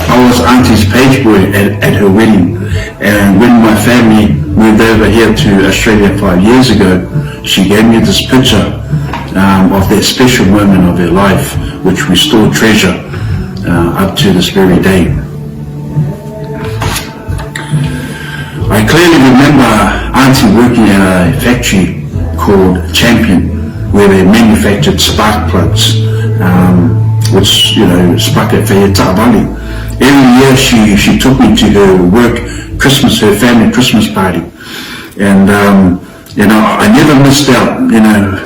I was Auntie's page boy at her wedding, and when my family moved over here to Australia 5 years ago, she gave me this picture of that special moment of her life, which we still treasure up to this very day. I clearly remember Auntie working at a factory called Champion, where they manufactured spark plugs, which, spark at Whaiatavali. Every year she took me to her her family Christmas party. And, I never missed out,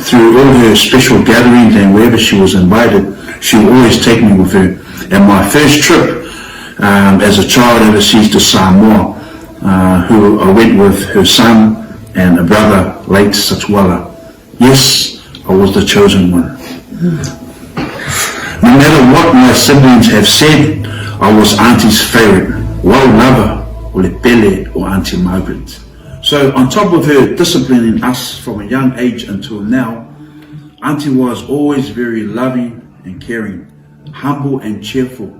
through all her special gatherings and wherever she was invited, she would always take me with her. And my first trip as a child overseas to Samoa, who I went with her son and a brother, late Satwala. Yes, I was the chosen one. No matter what my siblings have said, I was Auntie's favorite, lover, or Lepele, or Auntie Margaret. So on top of her disciplining us from a young age until now, Auntie was always very loving and caring, humble and cheerful.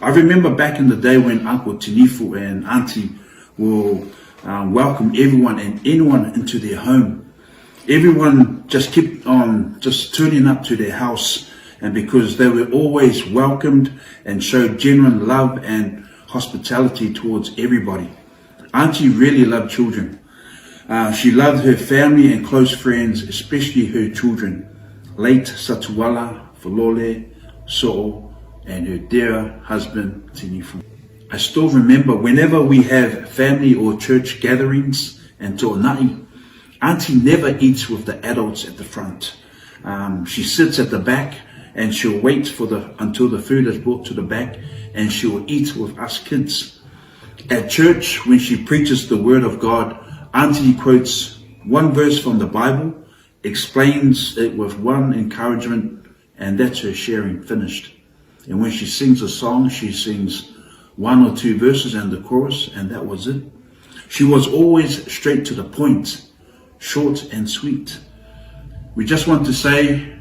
I remember back in the day when Uncle Tinifu and Auntie will welcome everyone and anyone into their home. Everyone just kept on just turning up to their house, and because they were always welcomed and showed genuine love and hospitality towards everybody. Auntie really loved children. She loved her family and close friends, especially her children, late Satuwala, Falole, So'o, and her dear husband, Tinifu. I still remember whenever we have family or church gatherings and to'onai, Auntie never eats with the adults at the front. She sits at the back and she'll wait until the food is brought to the back, and she'll eat with us kids. At church, when she preaches the word of God, Auntie quotes one verse from the Bible, explains it with one encouragement, and that's her sharing finished. And when she sings a song, she sings 1 or 2 verses and the chorus, and that was it. She was always straight to the point, short and sweet. We just want to say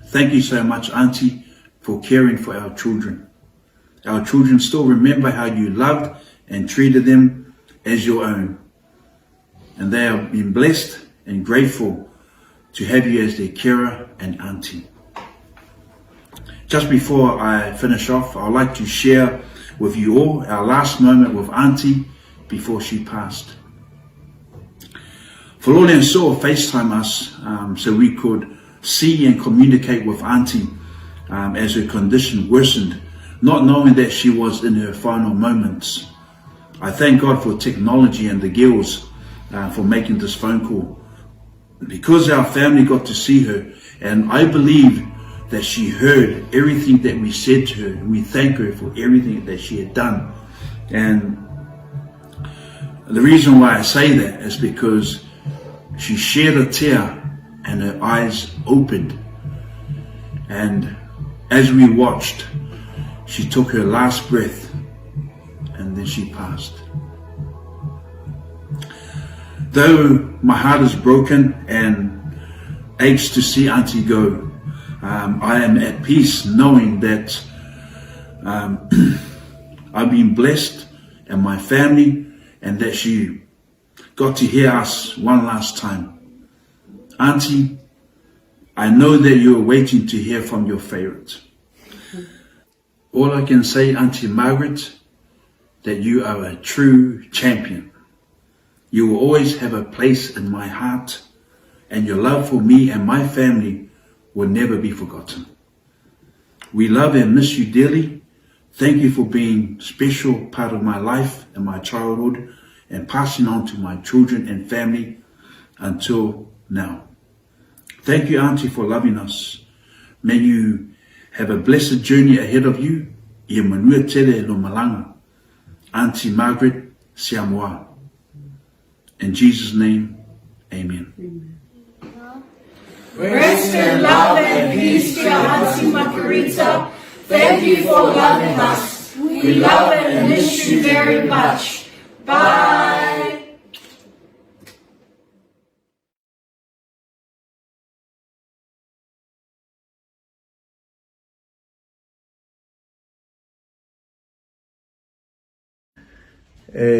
thank you so much, Auntie, for caring for our children. Our children still remember how you loved and treated them as your own. And they have been blessed and grateful to have you as their carer and auntie. Just before I finish off, I'd like to share with you all our last moment with Auntie before she passed. Falole and Soa FaceTime us so we could see and communicate with Auntie as her condition worsened, not knowing that she was in her final moments. I thank God for technology and the girls for making this phone call, because our family got to see her, and I believe that she heard everything that we said to her, and we thank her for everything that she had done. And the reason why I say that is because she shed a tear and her eyes opened, and as we watched, she took her last breath and then she passed. Though my heart is broken and aches to see Auntie go, I am at peace knowing that I've been blessed and my family, and that she got to hear us one last time. Auntie, I know that you are waiting to hear from your favorite. All I can say, Auntie Margaret, that you are a true champion. You will always have a place in my heart. and your love for me and my family will never be forgotten. We love and miss you dearly. Thank you for being a special part of my life and my childhood and passing on to my children and family until now. Thank you, Auntie, for loving us. May you have a blessed journey ahead of you. Ia manua tele lo malanga. Auntie Margaret, Siamoa. In Jesus' name, amen. Rest in love and peace, dear Auntie Makerita. Thank you for loving us. We love and miss you very much. Bye.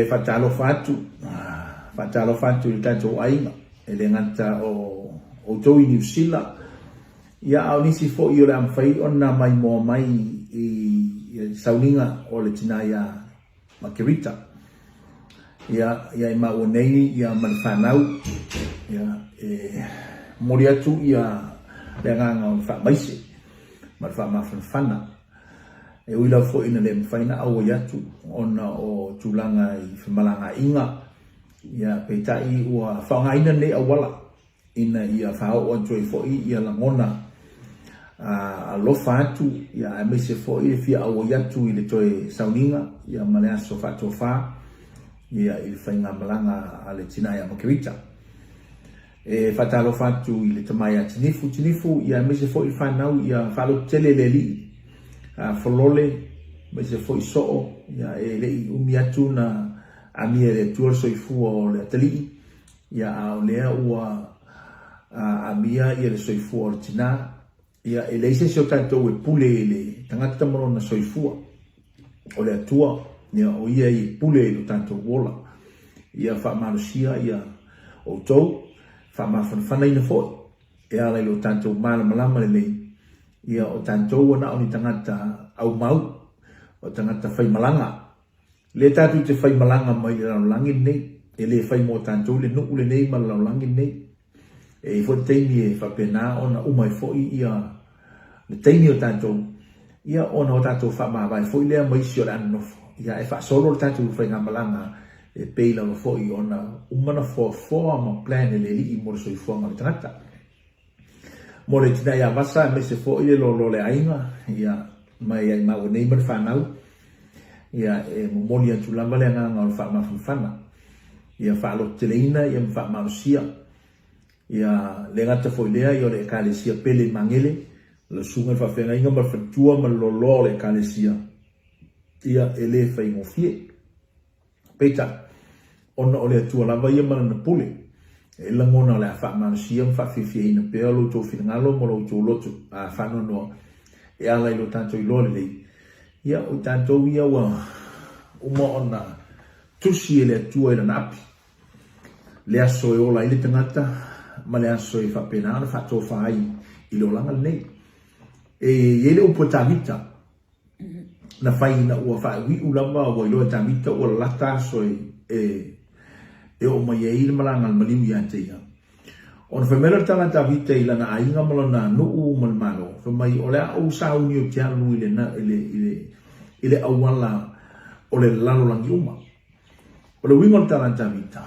Fatalo fatu i tatou ainga e le ngata o tau i New Zealand ia au nisi fo i o le amwhai ona mai moa mai i sauninga o le tina ia Makerita ia i mau nei ia malwhanau ia mori atu ia le nganga o le whamaise malwhamawhanwhana e uila fo ina le mwhaina au iatu ona o tūlanga i whamalanga inga ia peitai ua whaongaina nei awala ina ia whao o joe fo i ia langona a lofa atu ia emise fo i fia au iatu i le toe sauninga ia malea so wha ia i le whainga malanga a le tina ia Makerita e whatalo whatu i le tamai a tinifu ia emise fo i whanau ia whalo tele le li folole mai se foi so ia e le umi atu na amia le tuor soifu o le atali ia au lea ua amia ia le soifu o tina ia e le se so tanto e pule le tangata mono na soifua o le atua ia o ia i pule le tanto wola ia fa malusia ia o tou fa mafana ina foi ia le lo tanto malama le ia o tantou ona o ni tangata au mau o tangata whai malanga le tatu te whai malanga mai le laulangi nei e le whai mo tantou le nuku le nei ma laulangi nei e fo teimi e whapena ona umai foi ia le teimi o tantou ia ona o tantou whamawai foi lea maisi o le anofo ia e whasolo le tantou whai ngā malanga e peila o foi ona umana fo ma plan e le li i moro soifua ma le tangata mo le tina ia vasa me se fo ile lo le ainga ia mai ai mau nei mer fanau ia e momoli atu lava le nga ngol fa mafana ia fa lo teleina ia fa malusia ia le ngata fo ile ia le kalesia pele mangele le sunga fa fenga inga mar fatua ma lo le kalesia ia ele fa ingofie peta ona ole atu lava ia mana na pule e la ngona le fa malusia fa fifie ina pe lo to finalo mo lo to lotu a fa no e ala ilo tanto i lole lei ia o tanto ia wa uma ona tusi ele tua ila napi le aso e ola ile tangata ma le aso e fa pena fa to fa ai ilo langa nei e ele o potamita na fai na ua fa wi ulama wa ilo tamita o lata so e o mai e il malanga maliu ia tia on femela tala ta vita ila na ainga malona no mal malo fe mai ole au sa unio tia lu ile na ile awala ole lalo langi uma ole wingol tala ta vita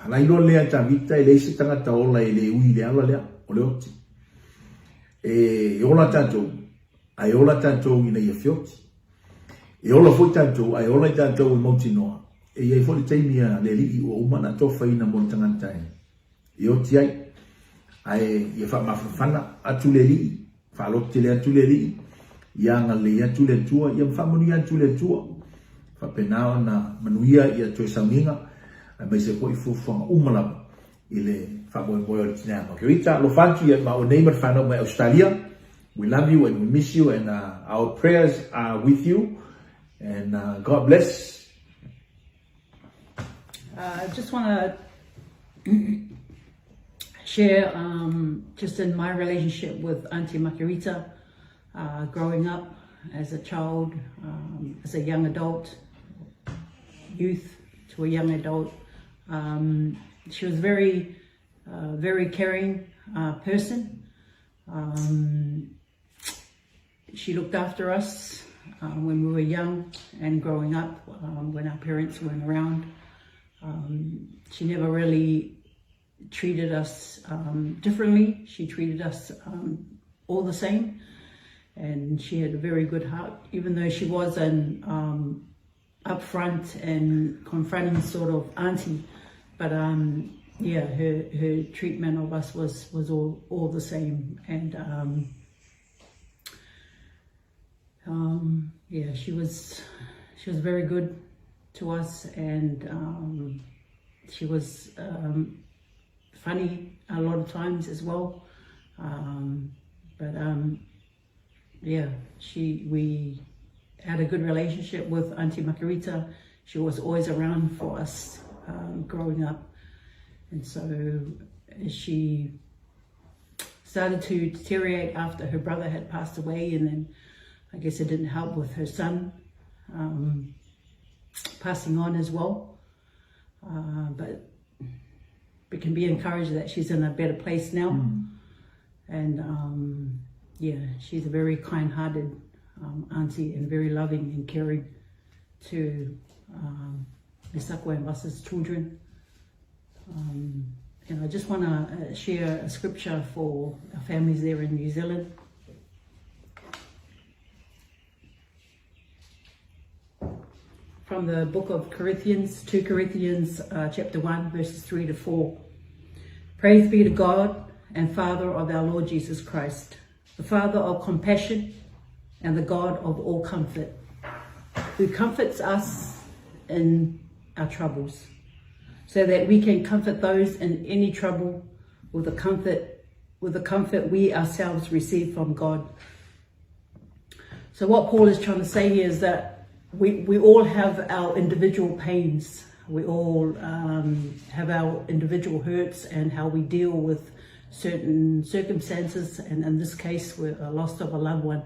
la ilo le ta vita ile se tanga ta ola ile ui le ala le ole oti e ola tanto ai ola tanto ina ia fioti e ola foi tanto ai ola tanto i montinoa e ia foi taimia le li o umana tofa ina montanganta e oti ai ai ia fa mafana atuleli fa lottele atuleli ia ngale atule tua ia fa moni atule tua fa penao na manuia ia to saminga mai se foi fufa umala ile fa boy o tina Makerita lo fanti ia ma o neighbor fa no mai Australia. We love you and we miss you and our prayers are with you and God bless. I just want to share just in my relationship with Auntie Makerita, growing up as a child, as a young adult, youth to a young adult. She was very very caring person. She looked after us when we were young and growing up, when our parents weren't around. She never really treated us differently. She treated us all the same, and she had a very good heart, even though she was an upfront and confronting sort of auntie. But yeah, her treatment of us was all the same. And yeah, she was very good to us, and she was funny a lot of times as well. But yeah, we had a good relationship with Auntie Makerita. She was always around for us growing up. And so she started to deteriorate after her brother had passed away, and then I guess it didn't help with her son passing on as well. But we can be encouraged that she's in a better place now. And yeah, she's a very kind-hearted auntie, and very loving and caring to Misakwa and Vasa's children. And I just want to share a scripture for our families there in New Zealand. From the book of Corinthians, 2 Corinthians chapter 1, verses 3 to 4. Praise be to God and Father of our Lord Jesus Christ, the Father of compassion and the God of all comfort, who comforts us in our troubles, so that we can comfort those in any trouble with the comfort we ourselves receive from God. So what Paul is trying to say here is that we all have our individual pains. We all have our individual hurts and how we deal with certain circumstances, and in this case, we're a loss of a loved one.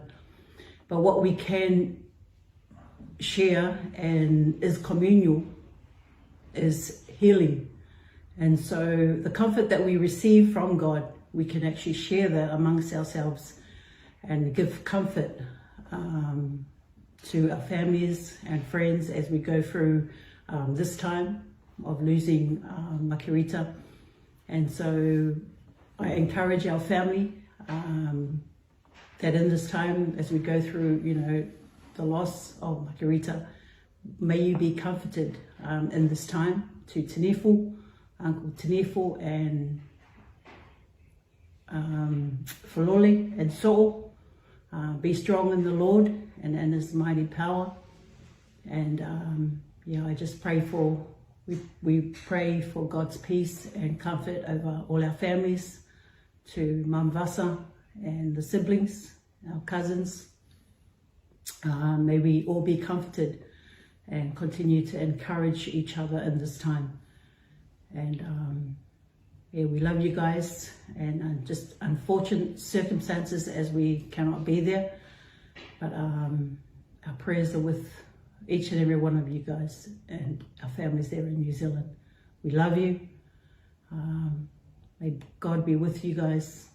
But what we can share and is communal is healing. And so the comfort that we receive from God, we can actually share that amongst ourselves and give comfort to our families and friends as we go through this time of losing Makerita. And so I encourage our family that in this time, as we go through, the loss of Makerita, may you be comforted in this time. To Tenefu, Uncle Tenefu, and Falole and Saul, be strong in the Lord and in His mighty power. And yeah, I just pray we pray for God's peace and comfort over all our families, to Mum Vasa and the siblings, our cousins. May we all be comforted and continue to encourage each other in this time. And yeah, we love you guys, and just unfortunate circumstances as we cannot be there, but our prayers are with each and every one of you guys and our families there in New Zealand. We love you. May God be with you guys.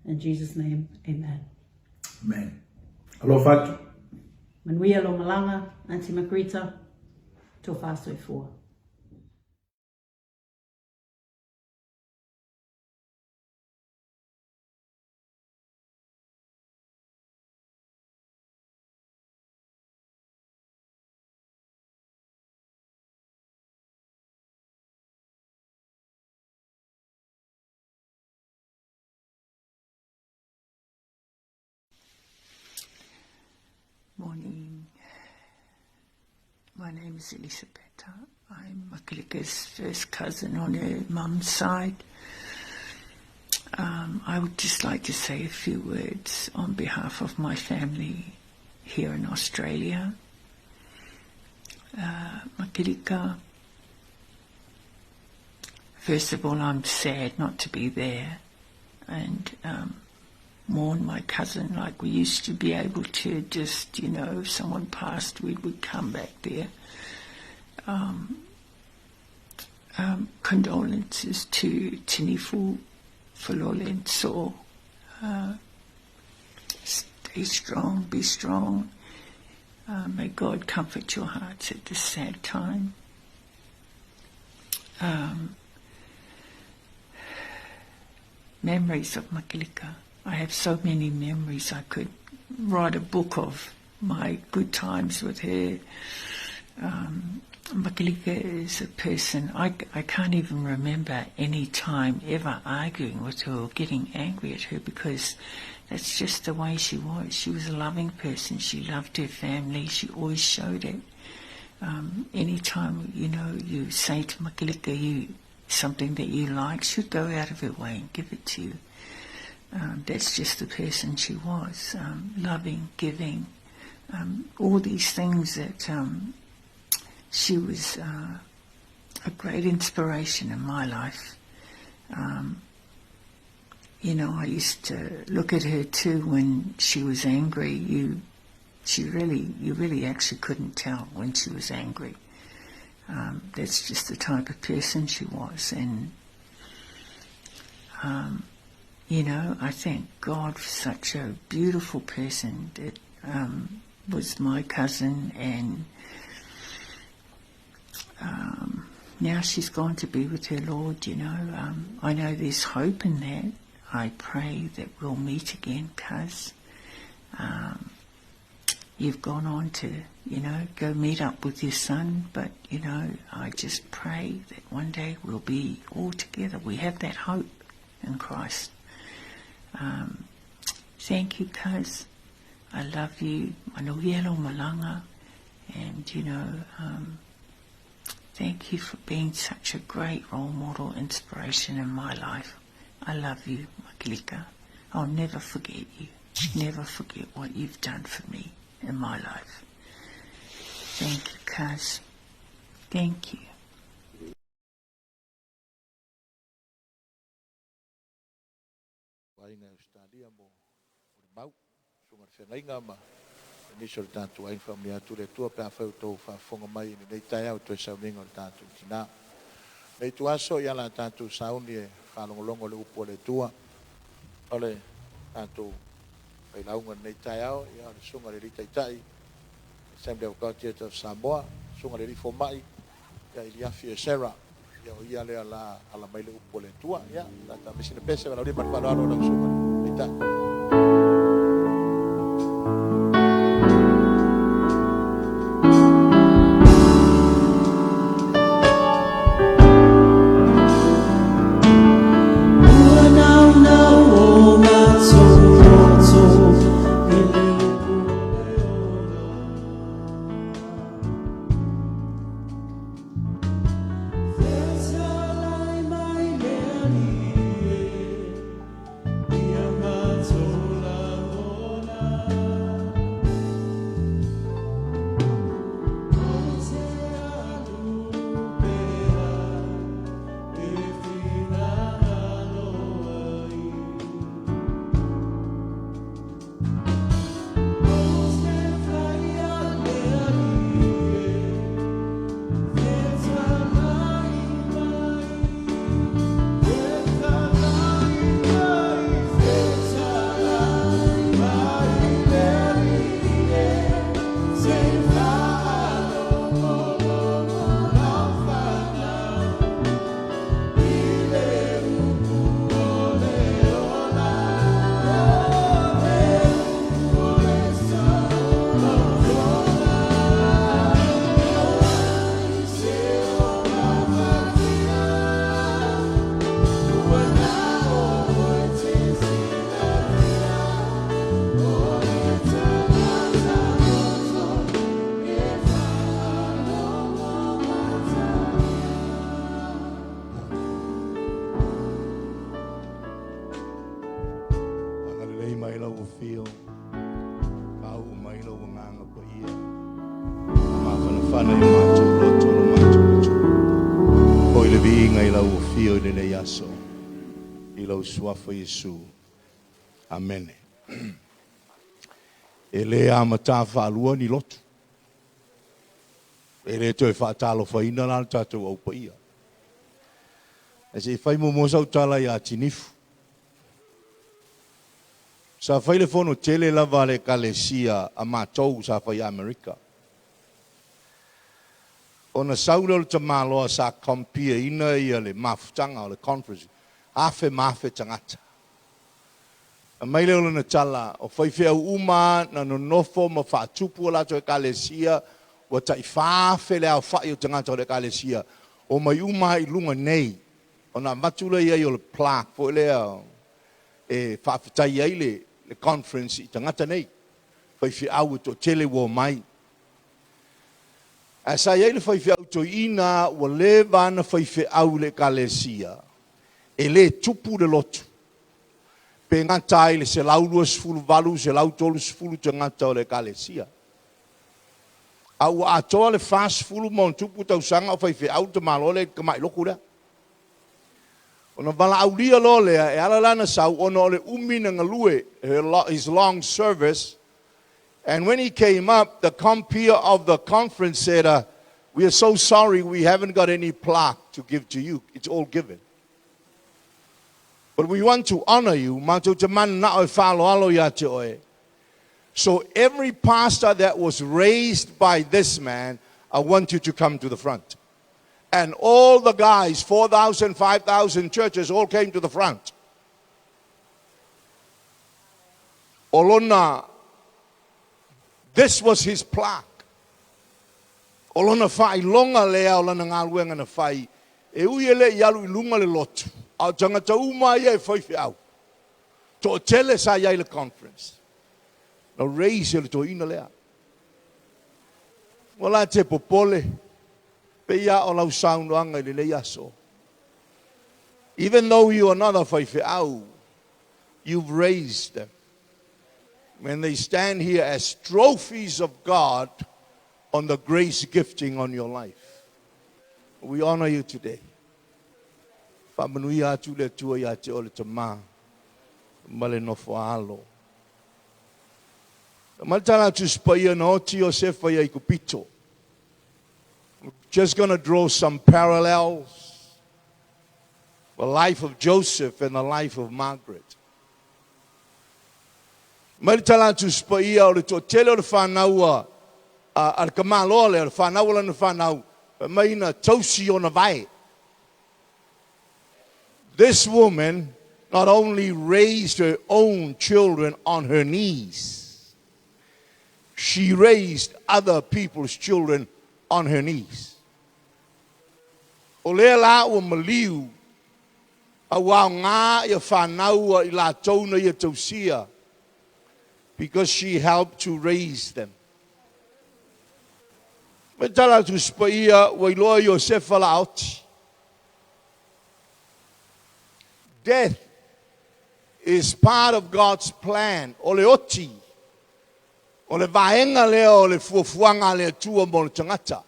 In Jesus' name, amen. Amen. Aloha. Manuia lo malanga, Auntie Makerita, to whāsoi fua. Morning. My name is Elisabetta. I'm Makelika's first cousin on her mum's side. I would just like to say a few words on behalf of my family here in Australia. Makelika, first of all, I'm sad not to be there, and mourn my cousin like we used to be able to. Just, if someone passed, we would come back there. condolences to Tinifu Falolenso. Stay strong, be strong. May God comfort your hearts at this sad time. Memories of Makerita. I have so many memories. I could write a book of my good times with her. Makerita is a person, I can't even remember any time ever arguing with her or getting angry at her, because that's just the way she was. She was a loving person. She loved her family. She always showed it. Anytime, you say to Makerita something that you like, she'd go out of her way and give it to you. That's just the person she was, loving, giving, all these things that she was a great inspiration in my life. I used to look at her too when she was angry. You really actually couldn't tell when she was angry. That's just the type of person she was. And, I thank God for such a beautiful person that was my cousin, and now she's gone to be with her Lord, I know there's hope in that. I pray that we'll meet again, cuz you've gone on to, go meet up with your son, but, I just pray that one day we'll be all together. We have that hope in Christ. Thank you, cuz. I love you. Manuielo Malanga. And, thank you for being such a great role model, inspiration in my life. I love you, Makerita. I'll never forget you. Never forget what you've done for me in my life. Thank you, cuz. Thank you. Initial tātou ai whamia atu le tua pēr whautou whafonga mai ni nei tai au tue sauninga o tātou tina. Nei tu aso ia la tātou sauni e whalongolongo le upo le tua. Ole tātou ai launga nei tai au ia le sunga le rita itai. Assembly of God Theatre of Samoa, sunga le rifo mai. Ia iliafi e Lasera. Ia o ia le ala mai le upo le tua. Ia, tātou misi le pese wala uri matwalo na sunga nei tai. Suafa Yesu. Amen. Ele a mata whalua ni lotu. Ele toi whaatalo whaina lan tātou au paia. E se whai mo sau tala ia tinifu. Sa whai le whono tele lava le kalesia a mātou sa whai Amerika. O na saura le tamaloa sa kompia ina ia le mafutanga o le conference. Afe mafe tangata. A mai leo na tala o whaiwhea uma na no nofo ma whaatupu o lato e kalesia wa tai whaafe le au whai o tangata o le kalesia o mai uma i lunga nei o na matula ia i o le plaque po lea e whaafetai ai le conference i tangata nei whaiwhea au to tele wo mai a sa iai le whaiwhea au to ina wa le vana whaiwhea au le kalesia e le tupu le lotu pe ngatai le se lau lua sifulu valu, se lau tolu sifulu te ngata o le kalesia. Au atoa le fa sifulu mon tupu tau sanga o whaiwhi au te malo le kamai loku rea. O na vala au lia lo lea e ala lana sau ono le umina ngalue his long service. And when he came up, the compere of the conference said, we are so sorry we haven't got any plaque to give to you. It's all given. But we want to honor you. So every pastor that was raised by this man, I want you to come to the front. And all the guys, 4,000, 5,000 churches all came to the front. Olona, this was his plaque. Olona fai longa lea olana ngaluenga na fai. E uiele yalu ilunga le lotu. Au tangata uma ia e whaiwhi au. To tele sa iai le conference. Na reise le to ina lea. Wala te popole. Pe ia o lau saunoanga i le le yaso. Even though you are not a whaiwhi au, you've raised them. When they stand here as trophies of God on the grace gifting on your life. We honor you today. Whamanui atu le tua i ate o le tamā. Male nofo alo. Maltala atu spaia na oti o sefa ia i kupito. Just going to draw some parallels. The life of Joseph and the life of Margaret. Maltala atu spaia o le to tele o le whanaua. Al kamalo le whanaua lana whanau. Maina tausi o na vai. This woman not only raised her own children on her knees, she raised other people's children on her knees. O lea la o maliu, a wao ngā ia whanaua i la tauna ia tausia, because she helped to raise them. Me tala tu spaia wailoa Iosefa la oti. Death is part of God's plan. O le oti. O le vaenga leo, o le fuafuanga le tua mo le tangata.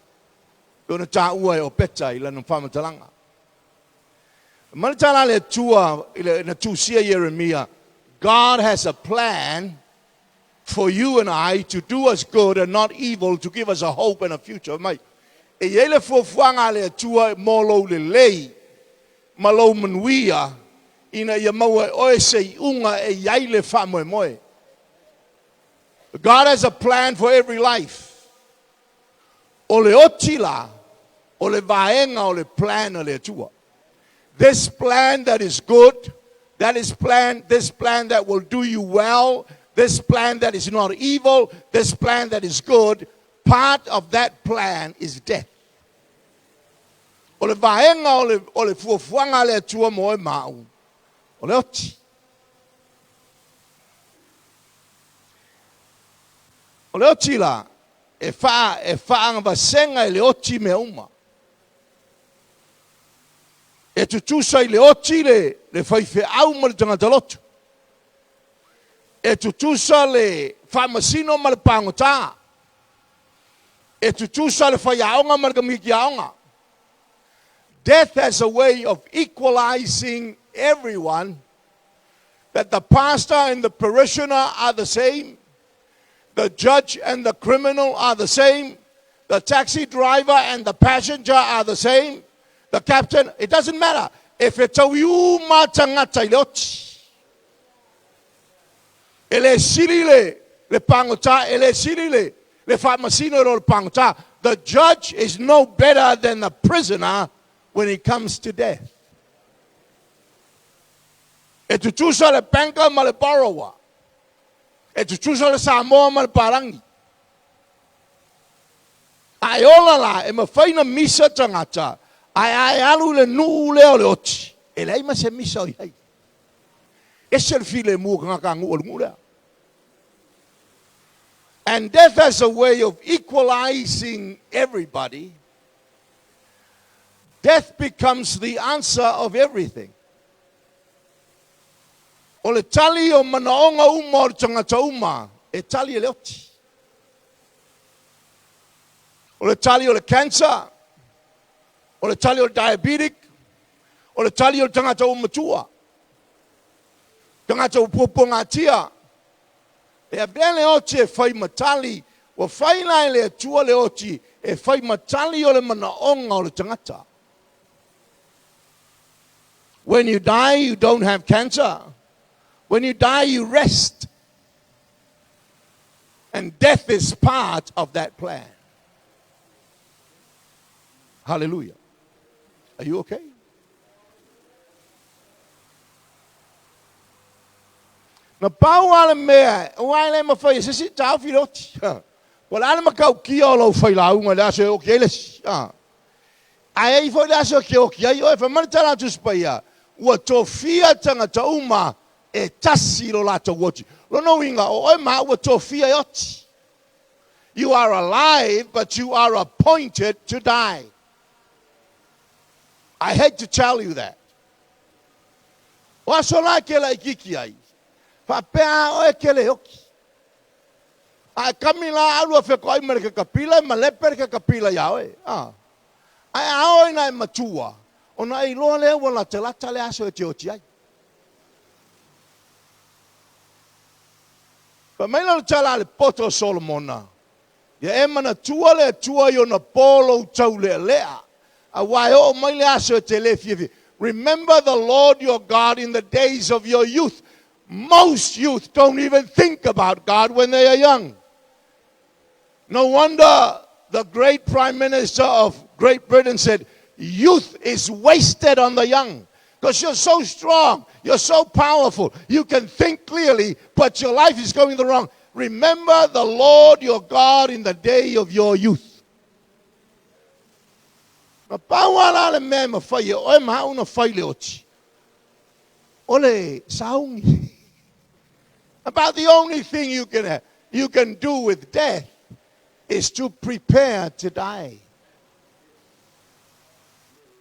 Pena ta ua e o peta i lana whamatalanga. Manatala le tua, i na tusia Jeremia, God has a plan for you and I to do us good and not evil, to give us a hope and a future. Mai, e ele fuafuanga le tua molo le lei, malo manuia, ina ia maua oe sei unga e yaile whamoe moe. God has a plan for every life. O le otila, o le vaenga, o le plan o le atua. This plan that is good, this plan that will do you well, this plan that is not evil, this plan that is good, part of that plan is death. O le vaenga, o le fuafuanga le atua moe mau. O le oti. O le oti la, e whaanga vasenga e le oti me uma. E tutusa i le oti le whaiwhi au ma le tangata lotu. E tutusa le whamasino ma le pangota. E tutusa le whaiaonga ma le kamikiaonga. Death has a way of equalizing everyone, that the pastor and the parishioner are the same, the judge and the criminal are the same, the taxi driver and the passenger are the same, the captain, it doesn't matter. e whetau iu mā tangata i le oti. E le siri le pangota, e le siri le whamasino ro le pangota. The judge is no better than the prisoner when it comes to death. E tutusa le banker ma le borrower. E tutusa le Samoa ma le parangi. Ai ola la e mawhaina misa tangata. Ai alu le nuu leo le oti. E lei ma se misa o iai. E se le file mua ngaka ngu o le ngulea. And death has a way of equalizing everybody. Death becomes the answer of everything. O le tali o manaonga uma o le tangata uma, e tali e le oti. O le tali o le cancer, o le tali o le diabetic, o le tali o le tangata umatua. Tangata upupunga tia. E a bea le oti e whai matali, wa whai nai le atua le oti, e whai matali o le manaonga o le tangata. When you die, you don't have cancer. When you die, you rest. And death is part of that plan. Hallelujah. Are you okay? Na pau ala mea, wai le ma fai sisi tau filoti. Wala ala ma kau kia o lau fai lau ma la se o kia les. Ai fai la se o kia o kia i o e fa manitala tu spaya. Ua to fia tanga ta uma e tasi lo la ta woti. Lo no inga o e ma ua to fia yoti. You are alive, but you are appointed to die. I hate to tell you that. Wa so la ke la ikiki ai. Fa pea o e kele hoki. Ai kamila alu fe ko ai mereka kapila ma leper ke kapila yawe. Ai ao ina matua. Ona i loa lea wala te lata le aso e te oti ai. Pa meila le tala le poto Solomona. Ia e mana tua le tua i ona polo tau le lea. A wai o mai le aso e te le fiefi. Remember the Lord your God in the days of your youth. Most youth don't even think about God when they are young. No wonder the great Prime Minister of Great Britain said, youth is wasted on the young. Because you're so strong, you're so powerful, you can think clearly, but your life is going the wrong. Remember the Lord your God in the day of your youth. About the only thing you can do with death is to prepare to die.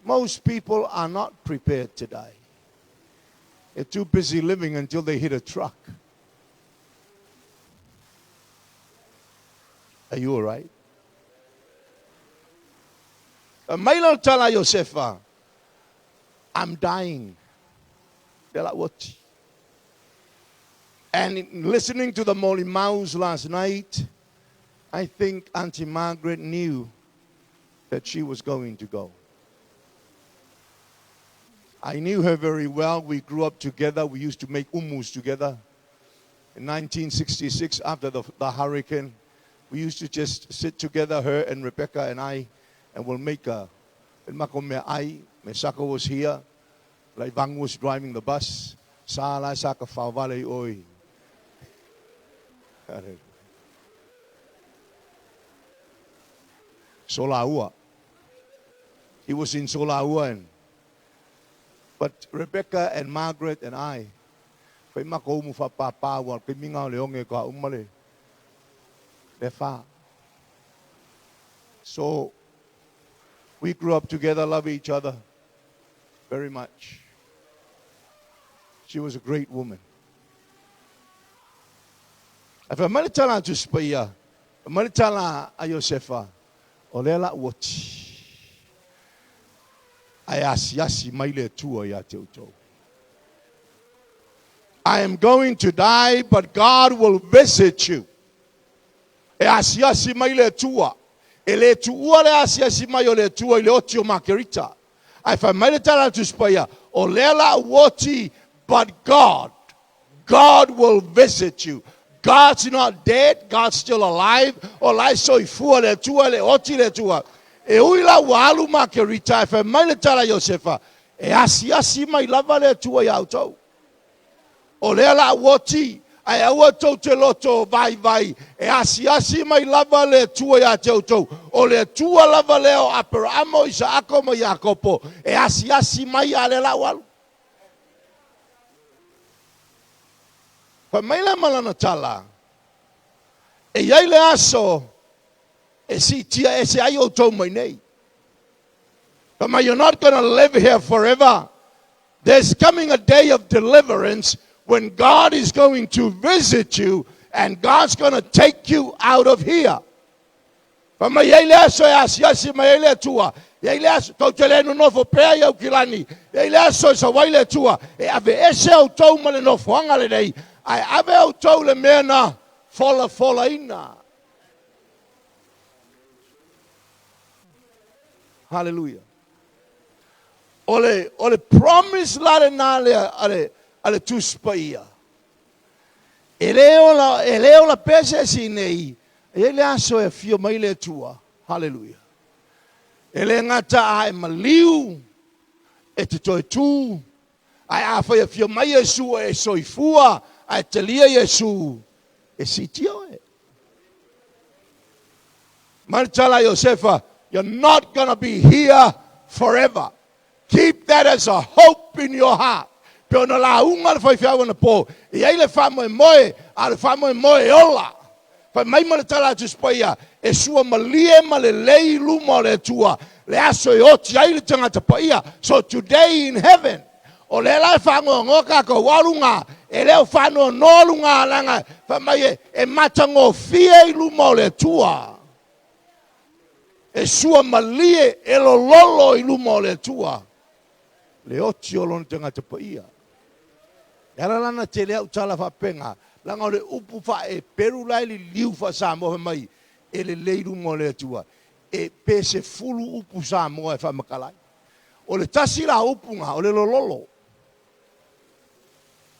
Most people are not prepared to die. They're too busy living until they hit a truck. Are you all right? Mailo tala Josefa, I'm dying. They're like, what? And listening to the Molly Mouse last night, I think Auntie Margaret knew that she was going to go. I knew her very well. We grew up together. We used to make ummus together. In 1966, after the hurricane, we used to just sit together, her and Rebecca and I, and we'll make a... Mesaka was here. Laivang was driving the bus. Sala saka fawale oi. Solaua. He was in Solaua. But Rebecca and Margaret and I, so we grew up together, love each other very much. She was a great woman. If I'm going to tell her to spaya, I'm going to tell her Josefa, Olela what? I am going to die, but God will visit you. Makerita. If I made it to spaya, O lela woti, but God will visit you. God's not dead. God's still alive. O lai soifua le tua le oti le tua. E uila walu Makerita. E fe mai le tala Josefa. E asi mai lava le tua iau tau. O lela woti. Ai aua tau te loto vai. E asi mai lava le tua ia te tau. O le tua lava leo Aperamo Isaako mo Iakopo. E asi mai a le la walu. Pa mai la malana tala. E iai le aso. E si tia e se ai o tau mai nei. Pa mai, you're not going to live here forever. There's coming a day of deliverance when God is going to visit you and God's going to take you out of here. Pa mai iai le aso e asi mai le tua. Iai le aso tau te leno nofo pea iau kilani. Iai le aso e sa waile tua. E ave ese au tau male nofo anga le nei. Ai ave au tau le mea na fola ina. Hallelujah. Ole promise la le na ale tuspa ia. E leo la pese si nei. E le aso e fio mai le tua. Hallelujah. E le ngata ai maliu. E te toi tu. Ai awhai e fio mai Yesu e soifua. Ai te lia Yesu. E si tio e. Martala Josefa. You're not going to be here forever. Keep that as a hope in your heart. Pero na la unga le fai fiawa na po. E ai le whamoe moe. A le whamoe moe ola. Pai mai ma le tala tu spaia. E sua malie ma le lei luma le tua. Le aso e oti ai le tangata paia. So today in heaven. O le lai whangoa ngoka ko warunga. E leo whangoa nolunga langa. Pai mai e matango fie luma le tua. E sua malie e lo lolo i luma le tua. Le oti o lon tenga te paia. Yara lana te lea utala whapenga. Langa o le upu wha e peru lai li liu wha Samoa mai. E le leiru mo le tua. E pese fulu upu Samoa e whamakalai. O le tasira upu nga, o le lo lolo.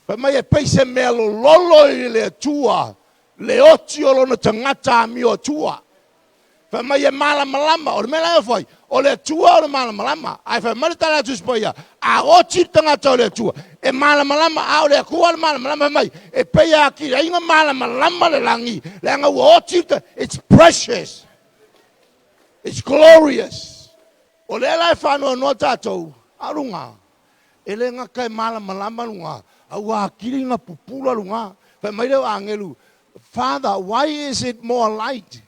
Pa mai e peise mea lo lolo i le tua. Le oti o lona tangata mi o tua. Fa mai e malama o le mela e foi o le tua o le malama ai fa mai tala tu spoia a oti tanga to le tua e malama a le ku le malama mai e pe ya ki inga malama le langi le nga oti it's precious, it's glorious o le la fa no tato arunga e le nga kai malama lunga a wa ki nga pupula lunga fa mai le angelu. Father, why is it more light?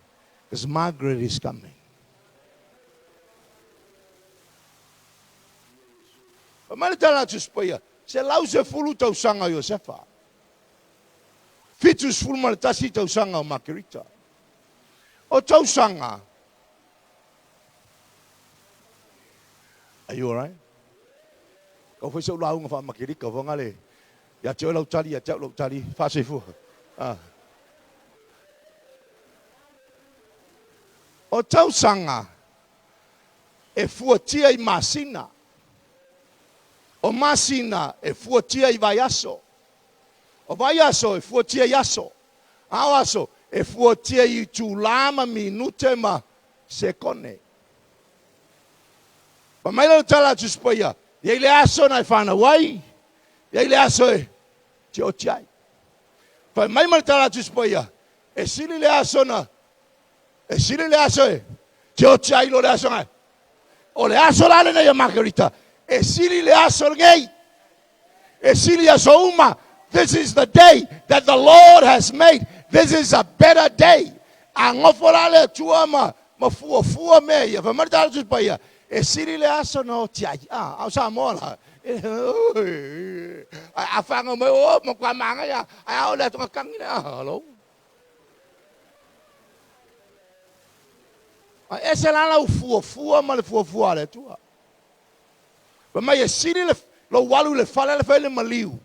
Because Margaret is coming. Pamana tala tu spoia. Se lau se fulu tau sanga Josefa. Fitus fulu malatasi tau sanga o Makerita. O tau sanga. Are you alright? Kau fai sau lau ngā Makerita. Kau ngale. Ya teo lau tali, ya teo lau tali. Fase fu. O tau sanga e fuatia I masina. O masina e fuatia I vaiaso. O vaiaso e fuatia iaso. Awaso e fuatia I tulama minute ma sekone. Pa mai lau tala tu spoia. Iei le aso na whana wai. Iei le aso e te o tiai. Pa mai lau tala tu spoia. E sili le aso na. E sili le aso e. Te o tia ilo le aso ngai. O le aso lale na ia Makerita. E sili le aso ngai. E sili aso uma. This is the day that the Lord has made. This is a better day. A ngofo lale tua ma fua me ia. Fa marita tu pa ia. E sili le aso na o tia. Au Samoa la. A whanga me o mo kwa manga ia. A o le tonga kangina. Hello. Ese lana u fua ma le fua le tua. Pa mai e siri le lo walu le fale le fale maliu.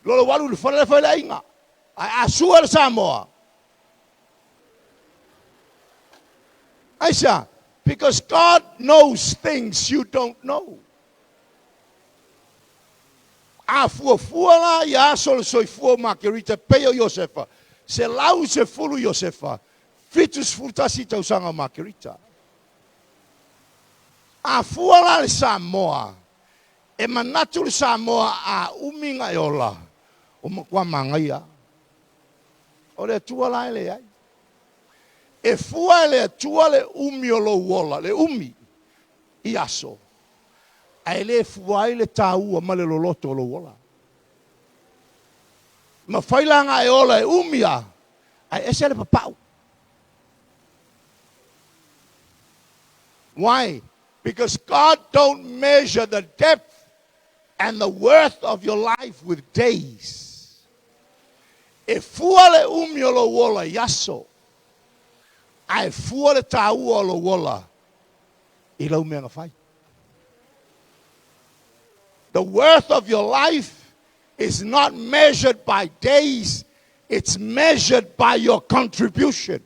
Lo walu le fale le fale inga. A sua le Samoa. Aisha, because God knows things you don't know. A fua la ia sol soi fua Makerita peo Josefa. Se lau se fulu Josefa. Fitus fultasi tausanga Makerita. A fua la le Samoa. E manatu le Samoa a uminga e ola. O makua mangaia. O le tua la ele ai. E fua le tua le umi o lo wola. Le umi. I aso. Ai le fuai le taua ma le loloto lo wola. Ma failanga e ola e umia. Ai ese le papau. Why? Because God don't measure the depth and the worth of your life with days. E fua le umia lo wola yaso. Ai fua le taua lo wola. I lau mea ngawhai. The worth of your life is not measured by days. It's measured by your contribution.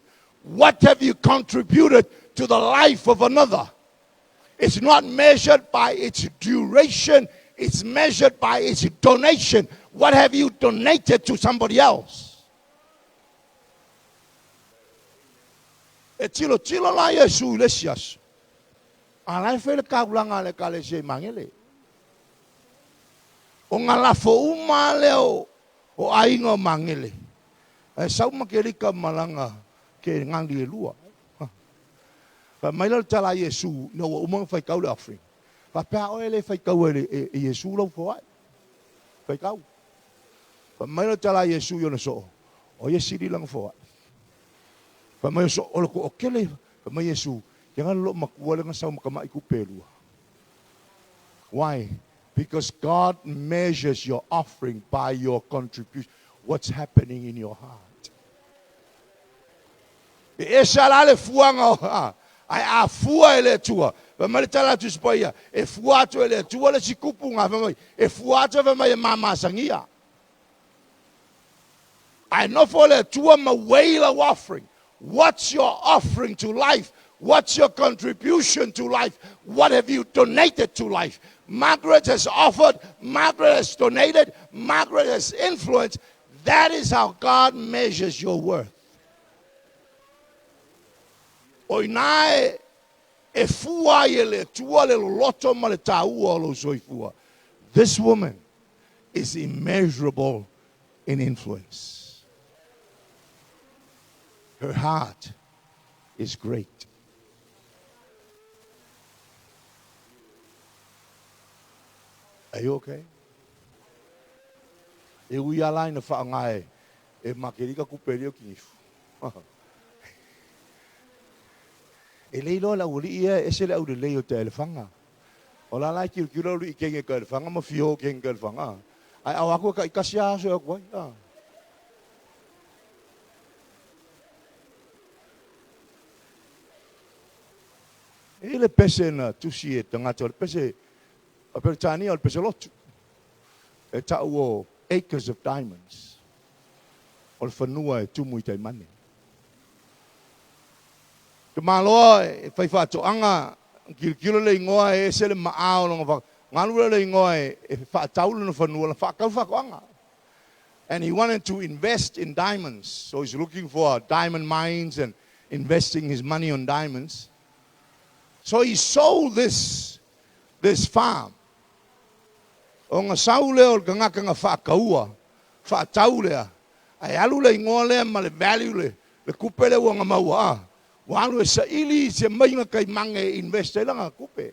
What have you contributed to the life of another? It's not measured by its duration. It's measured by its donation. What have you donated to somebody else? E tilo la Yesu le sias. Alai fele kaulanga le kale se mangele. O ngalafo uma leo o ainga mangele. E sau Makerika malanga ke ngangi e lua. Pa mai la tala Yesu no o umang fai kau le offering. Pa pa o ele fai kau ele e Yesu lo fo ai. Fai kau. Pa mai la tala Yesu yo no so. O Yesu di lang fo ai. Pa mai so o ko okele pa mai Yesu jangan lo makua lang sa makamai ku pelua. Why? Because God measures your offering by your contribution. What's happening in your heart? Esa la le fuanga ai a fua ele tua. Pa mai tala tu spoia. E fua tu ele tua le sikupunga pa mai. E fua tu pa mai mama sangia. I know for le tua ma waila offering. What's your offering to life? What's your contribution to life? What have you donated to life? Margaret has offered, Margaret has donated, Margaret has influenced. That is how God measures your worth. Oinae e fua ele tua le loto ma le taua lo soifua. This woman is immeasurable in influence. Her heart is great. Are you okay? E ui alai na whaangae e Makerika kuperio kingifu. E leilo la uli ia e se le au de leo te elefanga. O la lai kiu kiu ulu i kenge ka elefanga ma fio kenge ka elefanga. Ai au aku ka ikasia so aku ai. E le pese na tusi e tangata le pese a Britania al pese lotu. E tau o acres of diamonds. O le whanua e tumu i tai mane. Te maloa e whai whātoanga kilo le ingoa e se le maao longa whaka. Ngalura le ingoa e whaataulu na whanua la whakau whakoanga. And he wanted to invest in diamonds. So he's looking for diamond mines and investing his money on diamonds. So he sold this farm. O ngā saule o ngaka ngā whaakaua, whaataulea. Ai alu le ingoa lea ma le value le kupele ua ngā maua. Walu e sa ili se mainga kai mange investe langa kupe.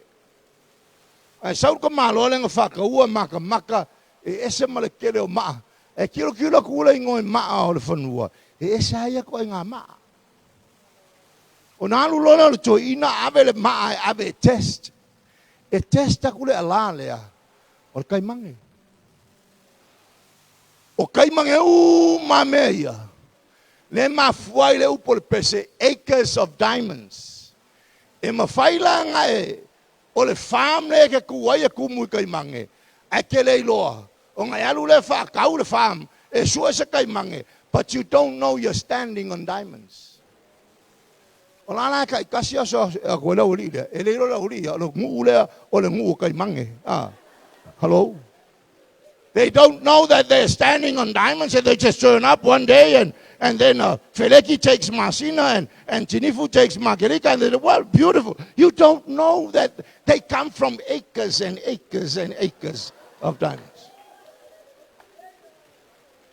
Ai saul ka malo le ngā whaakaua maka e ese ma le kere o maa. E kilo kula ingoa e maa o le whanua. E ese aia koe ngā maa. O nā alu lona le to ina ave le maa ave e test. E test aku le ala lea. O le kaimange. O kaimange mamea. Le mafuai le upo le pese acres of diamonds. E mawhaila nga e. O le farm le ke kuai e kumu kaimange. E ke le iloa. O ngai alu le whakau le farm. E sua se kaimange. But you don't know you're standing on diamonds. O lana ka ikasia so a koe lau li le. E le ilo lau li. O le ngu lea o le ngu kaimange. Hello? They don't know that they're standing on diamonds, and they just turn up one day, and then Feleki takes Masina, and Tinifu takes Makerita, and they're, well, beautiful. You don't know that they come from acres and acres and acres of diamonds.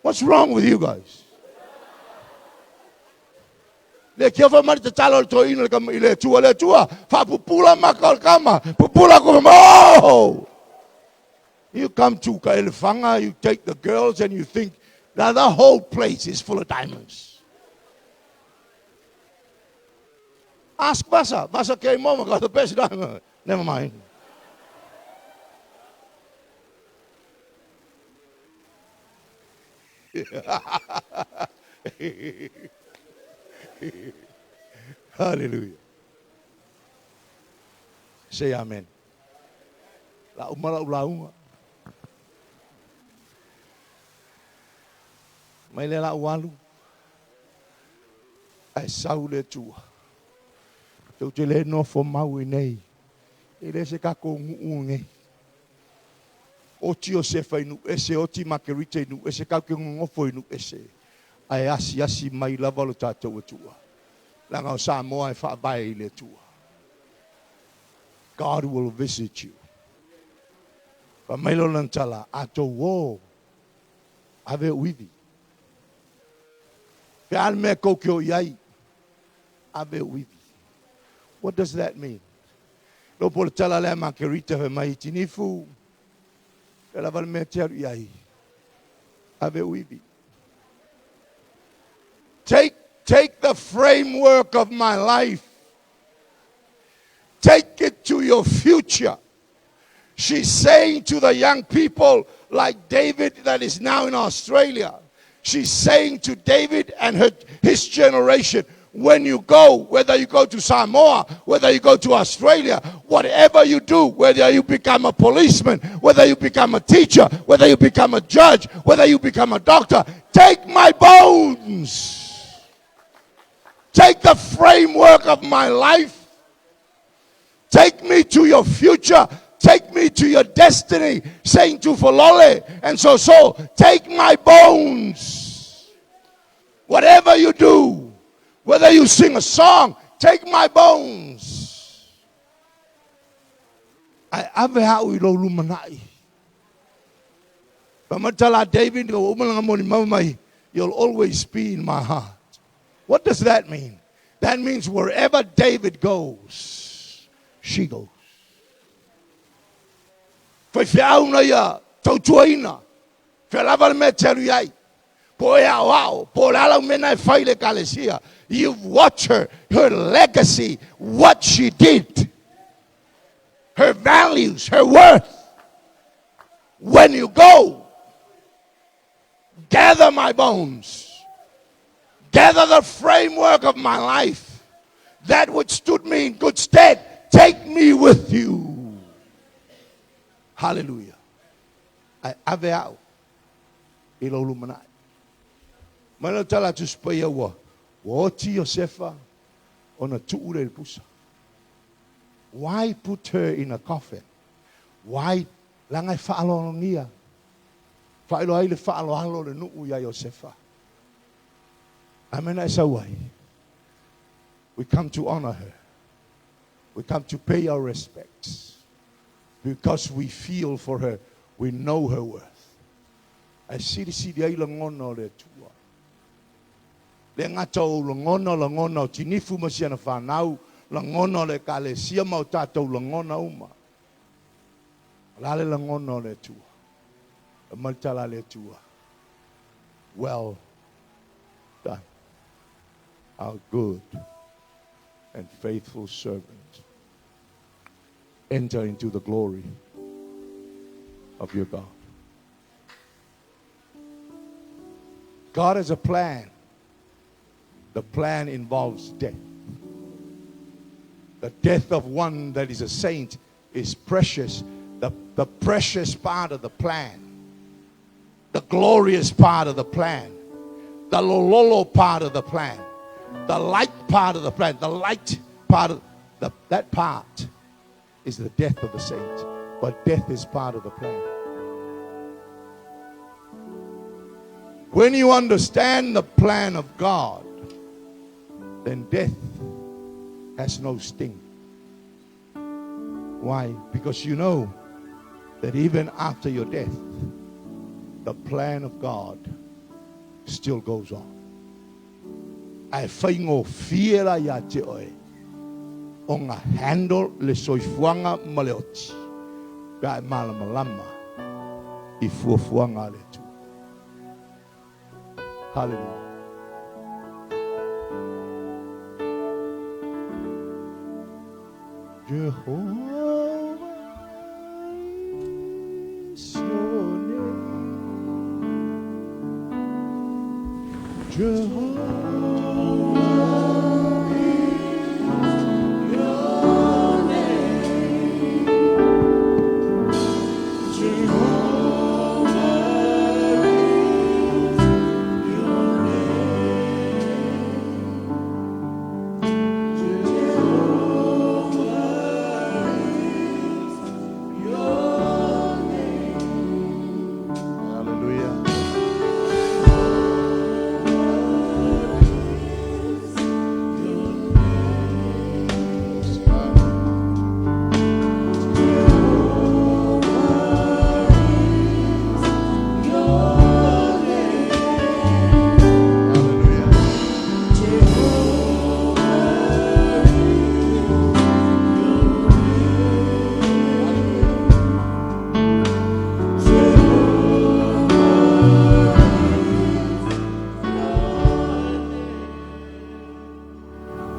What's wrong with you guys? Le kiafa mari te talo to ina le tua fa pupula makal kama pupula ko mo. You come to Kailifanga, you take the girls, and you think that the whole place is full of diamonds. Ask Basa. Basa came home and got the best diamond. Never mind. Hallelujah. Say amen. La umala ulaunga. Mai le la walu. Ai saule tua. Tau te le no fo mau nei. E le se kako ngunge. Oti o se fainu ese oti Makerita inu ese kako ngofo inu ese. Ai asi mai lava lo tatou tua. Langa o Siamoa e whaabai le tua. God will visit you. Pa mai lo lantala ato wo. Ave uivi. Pe al me kokio yai. Ave uivi. What does that mean? Lo por tala le Makerita he mai tinifu. Pe la val me teru yai. Ave uivi. Take the framework of my life. Take it to your future. She's saying to the young people like David that is now in Australia. She's saying to David and his generation, when you go, whether you go to Siamoa, whether you go to Australia, whatever you do, whether you become a policeman, whether you become a teacher, whether you become a judge, whether you become a doctor, take my bones. Take the framework of my life. Take me to your future. Take me to your destiny. Saying to Folole and so, take my bones. Whatever you do, whether you sing a song, take my bones. I ave hau ilo lumanai. Pamatala David, you'll always be in my heart. What does that mean? That means wherever David goes, she goes. Foi fiauna ia tautuaina. Fe lava me teru iai. Po ea wao, po lala mena faile kalesia. You've watched her legacy, what she did. Her values, her worth. When you go, gather my bones. Gather the framework of my life. That which stood me in good stead. Take me with you. Hallelujah. I ave au. Ilo lumanai. Mana tala tu spaya wa. Wa ti Josefa ona tuure el pusa. Why put her in a coffin? Why langai faalo nia? Failo ai le faalo halo le nuu ya Josefa. Amen. We come to honor her. We come to pay our respects. Because we feel for her. We know her worth. I see the ai langono le tua. Le ngata o langono tinifu masiana whanau. Langono le kale siamau tātou langono uma. Lale langono le tua. Maltala le tua. Well done. Our good and faithful servant. Enter into the glory of your God. God has a plan. The plan involves death. The death of one that is a saint is precious. The precious part of the plan. The glorious part of the plan. The lololo part of the plan. The light part of the plan. The light part of that part is the death of the saint. But death is part of the plan. When you understand the plan of God, then death has no sting. Why? Because you know that even after your death, the plan of God still goes on. Ai whaingo whiera ia te oe, o ngā handle le soifuanga ma le oti, ka e malamalama I fuafuanga le tu. Hallelujah. Jehovah is your name. Jehovah is your name. Jehovah is your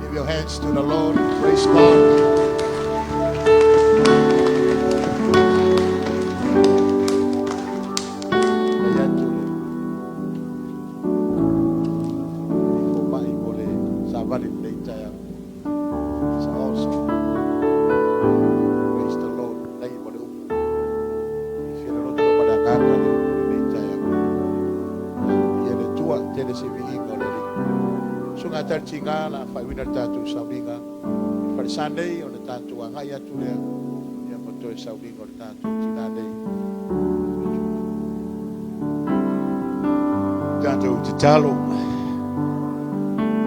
Give your hands to the Lord. Praise God. Praise the Lord. Sunga tartinga la fa wina tatu saulinga fa Sunday on tatu anga ya tu le ya moto saulinga on tatu tinande tatu titalo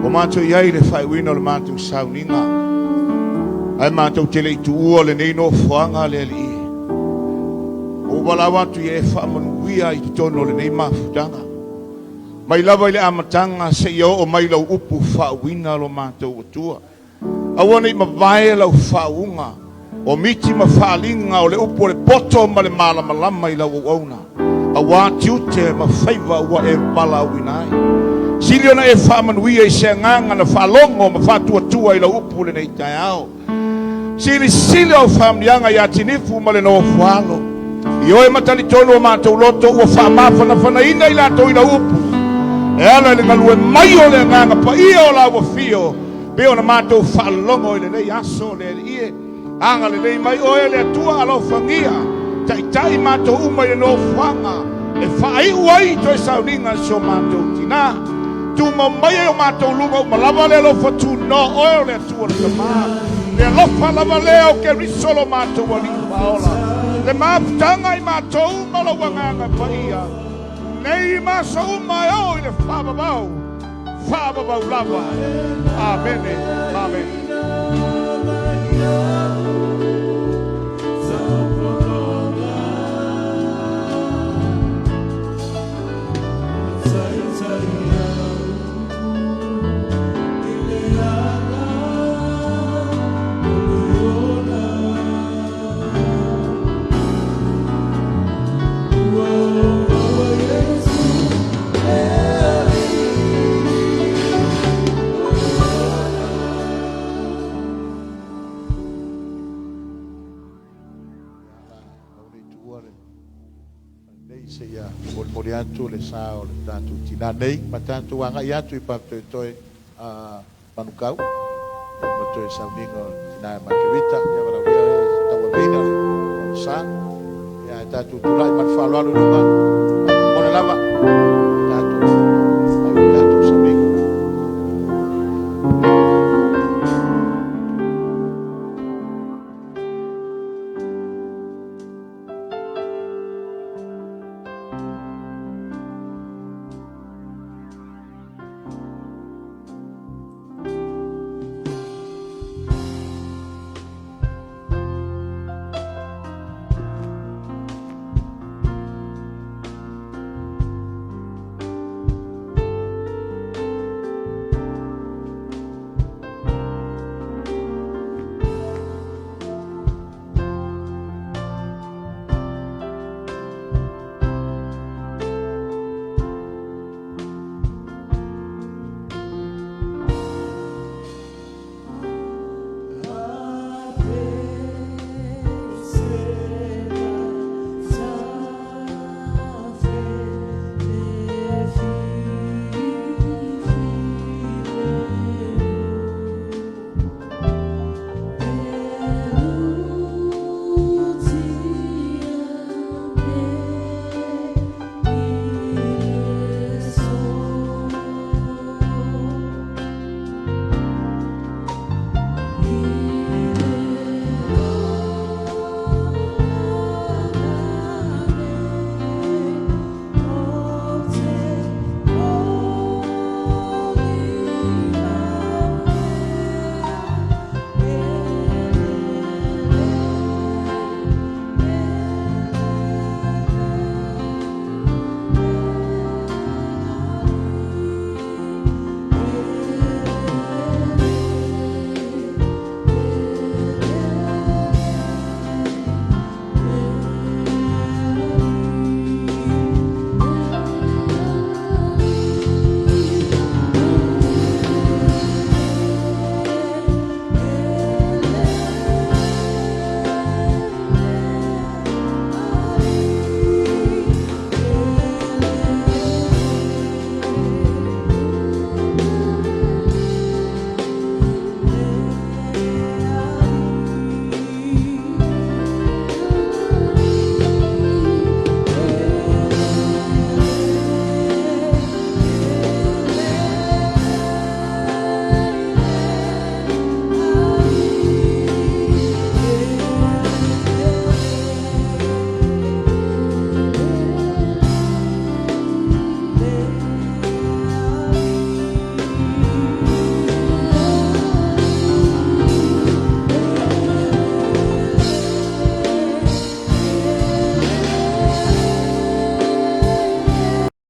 o mato yai le fa wina le mato saulinga ai mato tele tu o le nei no fanga le li o bala watu ye fa manuia I tono le nei mafutanga mai lava ile amatanga se yo o mai lau upu whauina lo mātou atua. Awana I mawai lau whaunga o miti ma whalinga o le upu o le poto ma le malamalama I lau auna. A wā tiute ma whaiva ua e mala winai. Sili ona e whamanuia I se nganga na whalongo ma whatuatua I lau upu le nei tai ao. Sili o whamnianga I atinifu ma le no whalo. I oe matani tono o mātou loto ua whamawhana whanaina I lato I lau upu. E ala le galue mai o le nganga pa ia o la wafio pe ona matou whalongo I le nei aso le ie anga le nei mai o le atua alo whangia tai matou uma I le no whanga e whai uai to e sauninga so matou tina tu ma mai o matou lunga uma lava le lo fatu no o le atua le tama le lofa lava le o ke risolo matou o li paola le mafutanga I matou uma lo wanganga pa ia nei maso umai o I le whababau lava. Amen. Amen. Moriatu le sa o le tatu tina nei ma tatu anga I atu I papetoe manukau ma toe sauninga tina Makerita ia wala wia tawa veina le sa ia tatu tulai ma whaloalu lunga mona lava